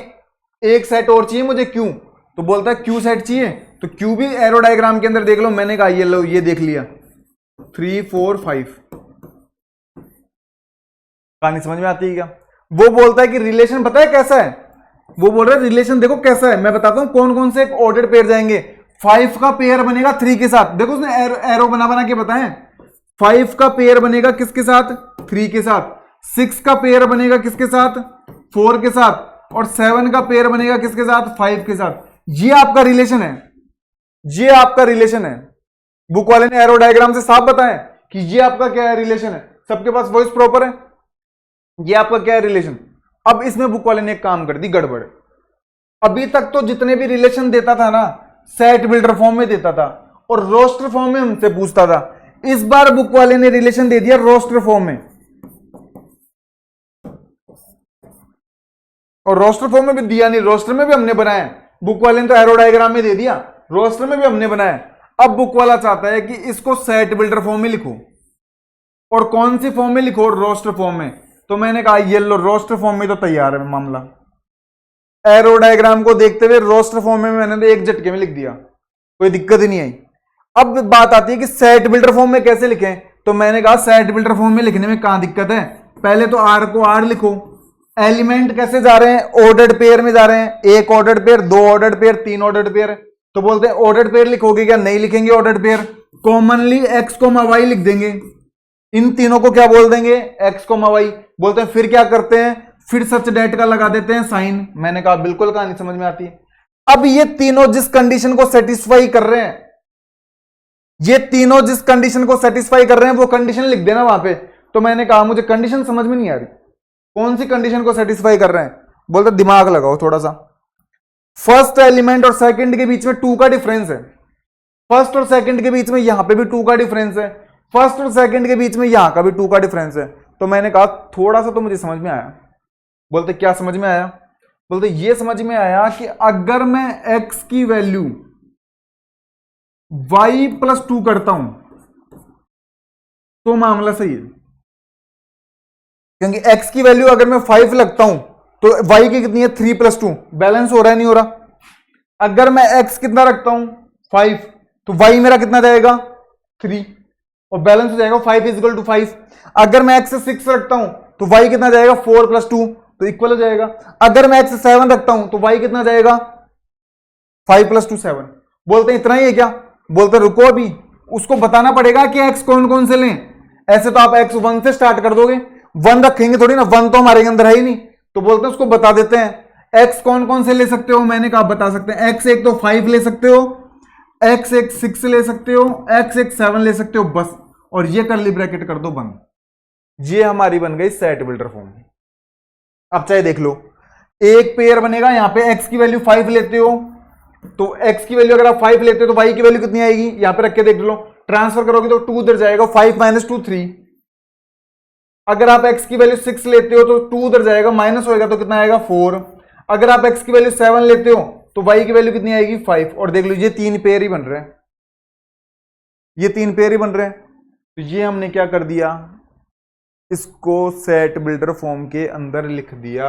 Speaker 1: एक सेट और चाहिए मुझे क्यू, तो बोलता है क्यू सेट चाहिए, तो क्यू भी एरो डायग्राम के अंदर देख लो। मैंने कहा ये लो, ये देख लिया 3 4 5। कहानी समझ में आती है क्या? वो बोलता है कि रिलेशन पता है कैसा है, वो बोल रहा है रिलेशन देखो कैसा है, मैं बताता हूं कौन कौन से एक ऑर्डर पेयर जाएंगे। 5 का पेयर बनेगा 3 के साथ, देखो उसने एरो बना बना के बताएं। 5 का पेयर बनेगा किसके साथ, 3 के साथ। 6 का पेयर बनेगा किसके साथ, 4 के साथ। और 7 का पेयर बनेगा किसके साथ, 5 के साथ। ये आपका रिलेशन है, ये आपका रिलेशन है। बुक वाले ने एरो डायग्राम से साफ बताएं कि ये आपका क्या है, रिलेशन है। सबके पास वॉइस प्रॉपर है, ये आपका क्या है, रिलेशन। अब इसमें बुक वाले ने एक काम कर दी गड़बड़। अभी तक तो जितने भी रिलेशन देता था ना, सेट बिल्डर फॉर्म में देता था और रोस्टर फॉर्म में हमसे पूछता था। इस बार बुक वाले ने रिलेशन दे दिया रोस्टर फॉर्म में, और रोस्टर फॉर्म में भी दिया नहीं, रोस्टर में भी हमने बनाया। बुक वाले ने तो एरो डायग्राम में दे दिया, रोस्टर में भी हमने बनाया। अब बुक वाला चाहता है कि इसको सेट बिल्डर फॉर्म में लिखो, और कौन सी फॉर्म में लिखो, रोस्टर फॉर्म में। तो मैंने कहा ये लो, रोस्टर फॉर्म में तो तैयार है मामला। एरो डायग्राम को देखते हुए रोस्टर फॉर्म में मैंने तो एक झटके में लिख दिया, कोई दिक्कत ही नहीं आई। अब बात आती है कि सेट बिल्डर फॉर्म में कैसे लिखें, तो मैंने कहा सेट बिल्डर फॉर्म में लिखने में कहां दिक्कत है। पहले तो आर को आर लिखो, एलिमेंट कैसे जा रहे हैं, ऑर्डर्ड पेयर में जा रहे हैं। 1 ordered pair, 2 ordered pair, 3 ordered pair. तो बोलते हैं ऑर्डर्ड पेयर लिखोगे क्या, नहीं लिखेंगे ordered pair. Commonly x, y लिख देंगे, इन तीनों को क्या बोल देंगे, x, y। बोलते हैं फिर क्या करते हैं, फिर सच डेट का लगा देते हैं साइन। मैंने कहा बिल्कुल कहानी समझ में आती है। अब ये तीनों जिस कंडीशन को सेटिस्फाई कर रहे हैं, ये तीनों जिस कंडीशन को सेटिस्फाई कर रहे हैं वो कंडीशन लिख देना वहां पे। तो मैंने कहा मुझे कंडीशन समझ में नहीं आ रही, कौन सी कंडीशन को सेटिस्फाई कर रहे हैं। बोलते दिमाग लगाओ थोड़ा सा। फर्स्ट एलिमेंट और सेकंड के बीच में 2 का डिफरेंस है, फर्स्ट और सेकंड के बीच में यहां पे भी 2 का डिफरेंस है, फर्स्ट और सेकंड के बीच में यहां का भी 2 का डिफरेंस है। तो मैंने कहा थोड़ा सा तो मुझे समझ में आया। बोलते क्या समझ में आया? बोलते ये समझ में आया कि अगर मैं x की वैल्यू y+2 करता हूं तो मामला सही है, क्योंकि x की वैल्यू अगर मैं 5 लगता हूं तो y की कितनी है 3+2, बैलेंस हो रहा है नहीं हो रहा। अगर मैं x कितना रखता हूं 5 तो y मेरा कितना जाएगा 3 और बैलेंस हो जाएगा 5 = 5। अगर मैं x 6 रखता हूं तो y कितना जाएगा 4+2 तो इक्वल हो जाएगा। अगर मैं x 7 रखता हूं तो y कितना जाएगा 5+2 7। बोलते हैं इतना ही है क्या? बोलते रुको अभी उसको बताना पड़ेगा कि x कौन कौन से लें। ऐसे तो आप x 1 से स्टार्ट कर दोगे, 1 रखेंगे थोड़ी ना, 1 तो हमारे अंदर है ही नहीं। तो बोलते हैं उसको बता देते हैं x कौन कौन से ले सकते हो। मैंने कहा बता सकते हैं, x एक तो 5 ले सकते हो, x एक 6 ले सकते हो, x एक 7 ले सकते हो बस, और ये कर्ली ब्रैकेट कर दो बंद। ये हमारी बन गई सेट बिल्डर फॉर्म। अब चाहे देख लो, एक पेयर बनेगा, यहां पे x की वैल्यू 5 लेते हो तो x की वैल्यू अगर आप 5 लेते हो तो y की वैल्यू कितनी आएगी, यहां पे रख के देख लो, ट्रांसफर करोगे तो 2 उधर जाएगा, 5 - 2 3। अगर आप x की वैल्यू 6 लेते हो तो 2 उधर जाएगा, माइनस होएगा तो कितना आएगा 4। अगर आप x की वैल्यू 7 लेते हो तो y की वैल्यू कितनी आएगी 5। और देख लो ये 3 पेयर ही बन रहे हैं, ये 3 पेयर ही बन रहे हैं। तो ये हमने क्या कर दिया, इसको सेट बिल्डर फॉर्म के अंदर लिख दिया।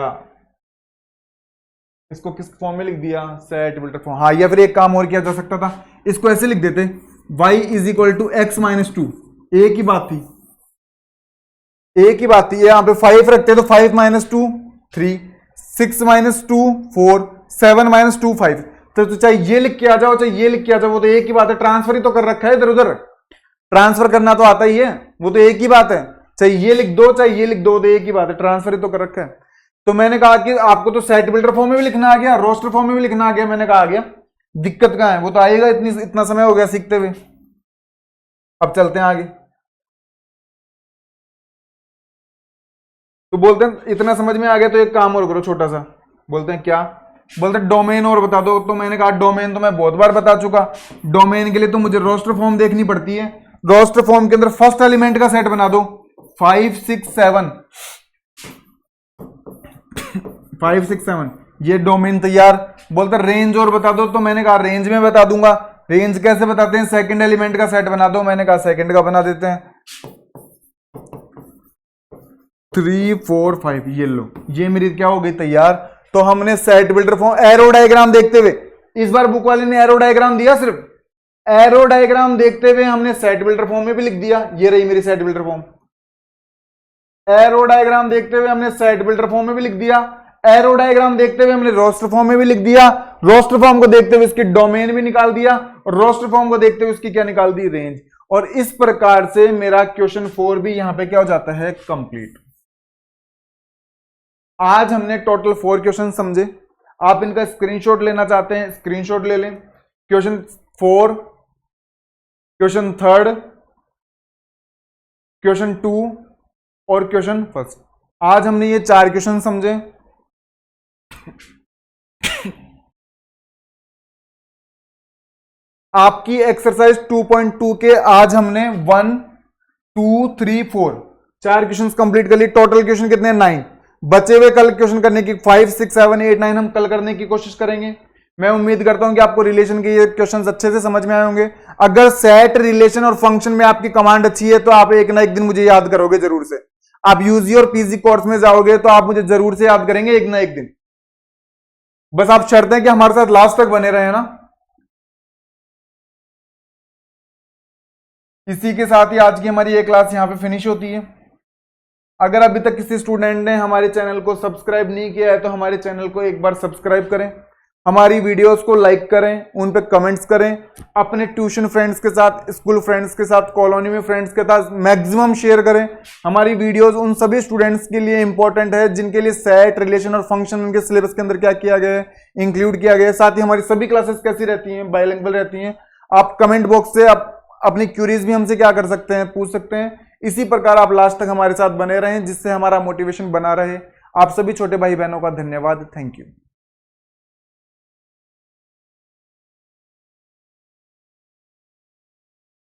Speaker 1: इसको किस फॉर्म में लिख दिया, सेट बिल्डर फॉर्म। हाँ, या फिर एक काम और किया जा सकता था, इसको ऐसे लिख देते y = x - 2। एक ही बात थी, एक ही बात थी। यहां पे 5 रखते तो 5 - 2 3, 6 - 2 4, 7 - 2 5। तो चाहे ये लिख के आ जाओ चाहे ये लिख के आ जाओ, वो तो एक ही बात है, ट्रांसफर ही तो कर रखा है इधर उधर, ट्रांसफर करना तो आता ही है, वो तो एक ही बात है। चाहे ये लिख दो चाहे ये लिख दो, तो एक ही बात है, ट्रांसफर ही तो कर रखा है। तो मैंने कहा कि आपको तो सेट बिल्डर फॉर्म में भी लिखना आ गया, रोस्टर फॉर्म में भी लिखना आ गया। मैंने कहा आ गया, दिक्कत कहां है, वो तो आएगा, इतना समय हो गया सीखते हुए। अब चलते हैं आगे। तो बोलते हैं इतना समझ में आ गया तो एक काम और करो छोटा सा। बोलते हैं क्या? बोलते हैं डोमेन और बता दो। तो मैंने कहा डोमेन तो मैं बहुत बार बता चुका, डोमेन के लिए तो मुझे रोस्टर फॉर्म देखनी पड़ती है। रोस्टर फॉर्म के अंदर फर्स्ट एलिमेंट का सेट बना दो 5 6 7 5 6 7, ये डोमेन तैयार। बोलते रेंज और बता दो। तो मैंने कहा रेंज में बता दूंगा। रेंज कैसे बताते हैं, सेकंड एलिमेंट का सेट बना दो। मैंने कहा सेकंड का बना देते हैं 3 4 5। ये लो, ये मेरी क्या हो गई तैयार। तो हमने set builder form, arrow diagram देखते हुए, इस बार बुक वाले ने एरो डायग्राम दिया, सिर्फ एरो डायग्राम देखते हुए हमने सेट बिल्डर फॉर्म में भी लिख दिया। ये रही मेरी set builder form. Arrow diagram देखते हुए हमने सेट बिल्डर फॉर्म में भी लिख दिया, एरो डायग्राम देखते हुए हमने रोस्टर फॉर्म में भी लिख दिया, रोस्टर फॉर्म को देखते हुए इसकी डोमेन भी निकाल दिया, और रोस्टर फॉर्म को देखते हुए इसकी क्या निकाल दी, रेंज। और इस प्रकार से मेरा क्वेश्चन 4 भी यहां पे क्या हो जाता है, कंप्लीट। आज हमने टोटल 4 क्वेश्चन समझे। आप इनका स्क्रीनशॉट लेना चाहते हैं, स्क्रीनशॉट ले लें। क्वेश्चन 4, क्वेश्चन 3, क्वेश्चन 2 और क्वेश्चन 1। आज हमने ये 4 क्वेश्चन समझे। आपकी एक्सरसाइज 2.2 के आज हमने 1 2 3 4 4 क्वेश्चन कंप्लीट कर ली। टोटल क्वेश्चन कितने, 9 बचे हुए कल क्वेश्चन करने की 5 6 7 8 9 हम कल करने की कोशिश करेंगे। मैं उम्मीद करता हूं कि आपको रिलेशन के ये क्वेश्चंस अच्छे से समझ में आए होंगे। अगर सेट, रिलेशन और फंक्शन में आपकी कमांड अच्छी है तो आप एक ना एक दिन मुझे याद करोगे जरूर से। आप यूजी और पीजी कोर्स में जाओगे तो आप मुझे जरूर से याद करेंगे एक ना एक दिन। बस आप शर्त है कि हमारे साथ लास्ट तक बने रहे ना। इसी के साथ ही आज की हमारी ये क्लास यहां पे फिनिश होती है। अगर अभी तक किसी स्टूडेंट ने हमारे चैनल को सब्सक्राइब नहीं किया है तो हमारे चैनल को एक बार सब्सक्राइब करें, हमारी वीडियोस को लाइक करें, उन पे कमेंट्स करें, अपने ट्यूशन फ्रेंड्स के साथ, स्कूल फ्रेंड्स के साथ, कॉलोनी में फ्रेंड्स के साथ मैक्सिमम शेयर करें। हमारी वीडियोस उन सभी स्टूडेंट्स के लिए इंपॉर्टेंट है जिनके लिए सेट, रिलेशन और फंक्शन उनके सिलेबस के अंदर क्या किया गया है, इंक्लूड किया गया है। साथ ही हमारी सभी क्लासेस कैसी रहती हैं, बाइलिंगुअल रहती हैं। आप कमेंट बॉक्स से आप अपनी क्यूरीज भी हमसे क्या कर सकते हैं, पूछ सकते हैं। इसी प्रकार आप लास्ट तक हमारे साथ बने रहें, जिससे हमारा मोटिवेशन बना रहे। आप सभी छोटे भाई बहनों का धन्यवाद। Thank you.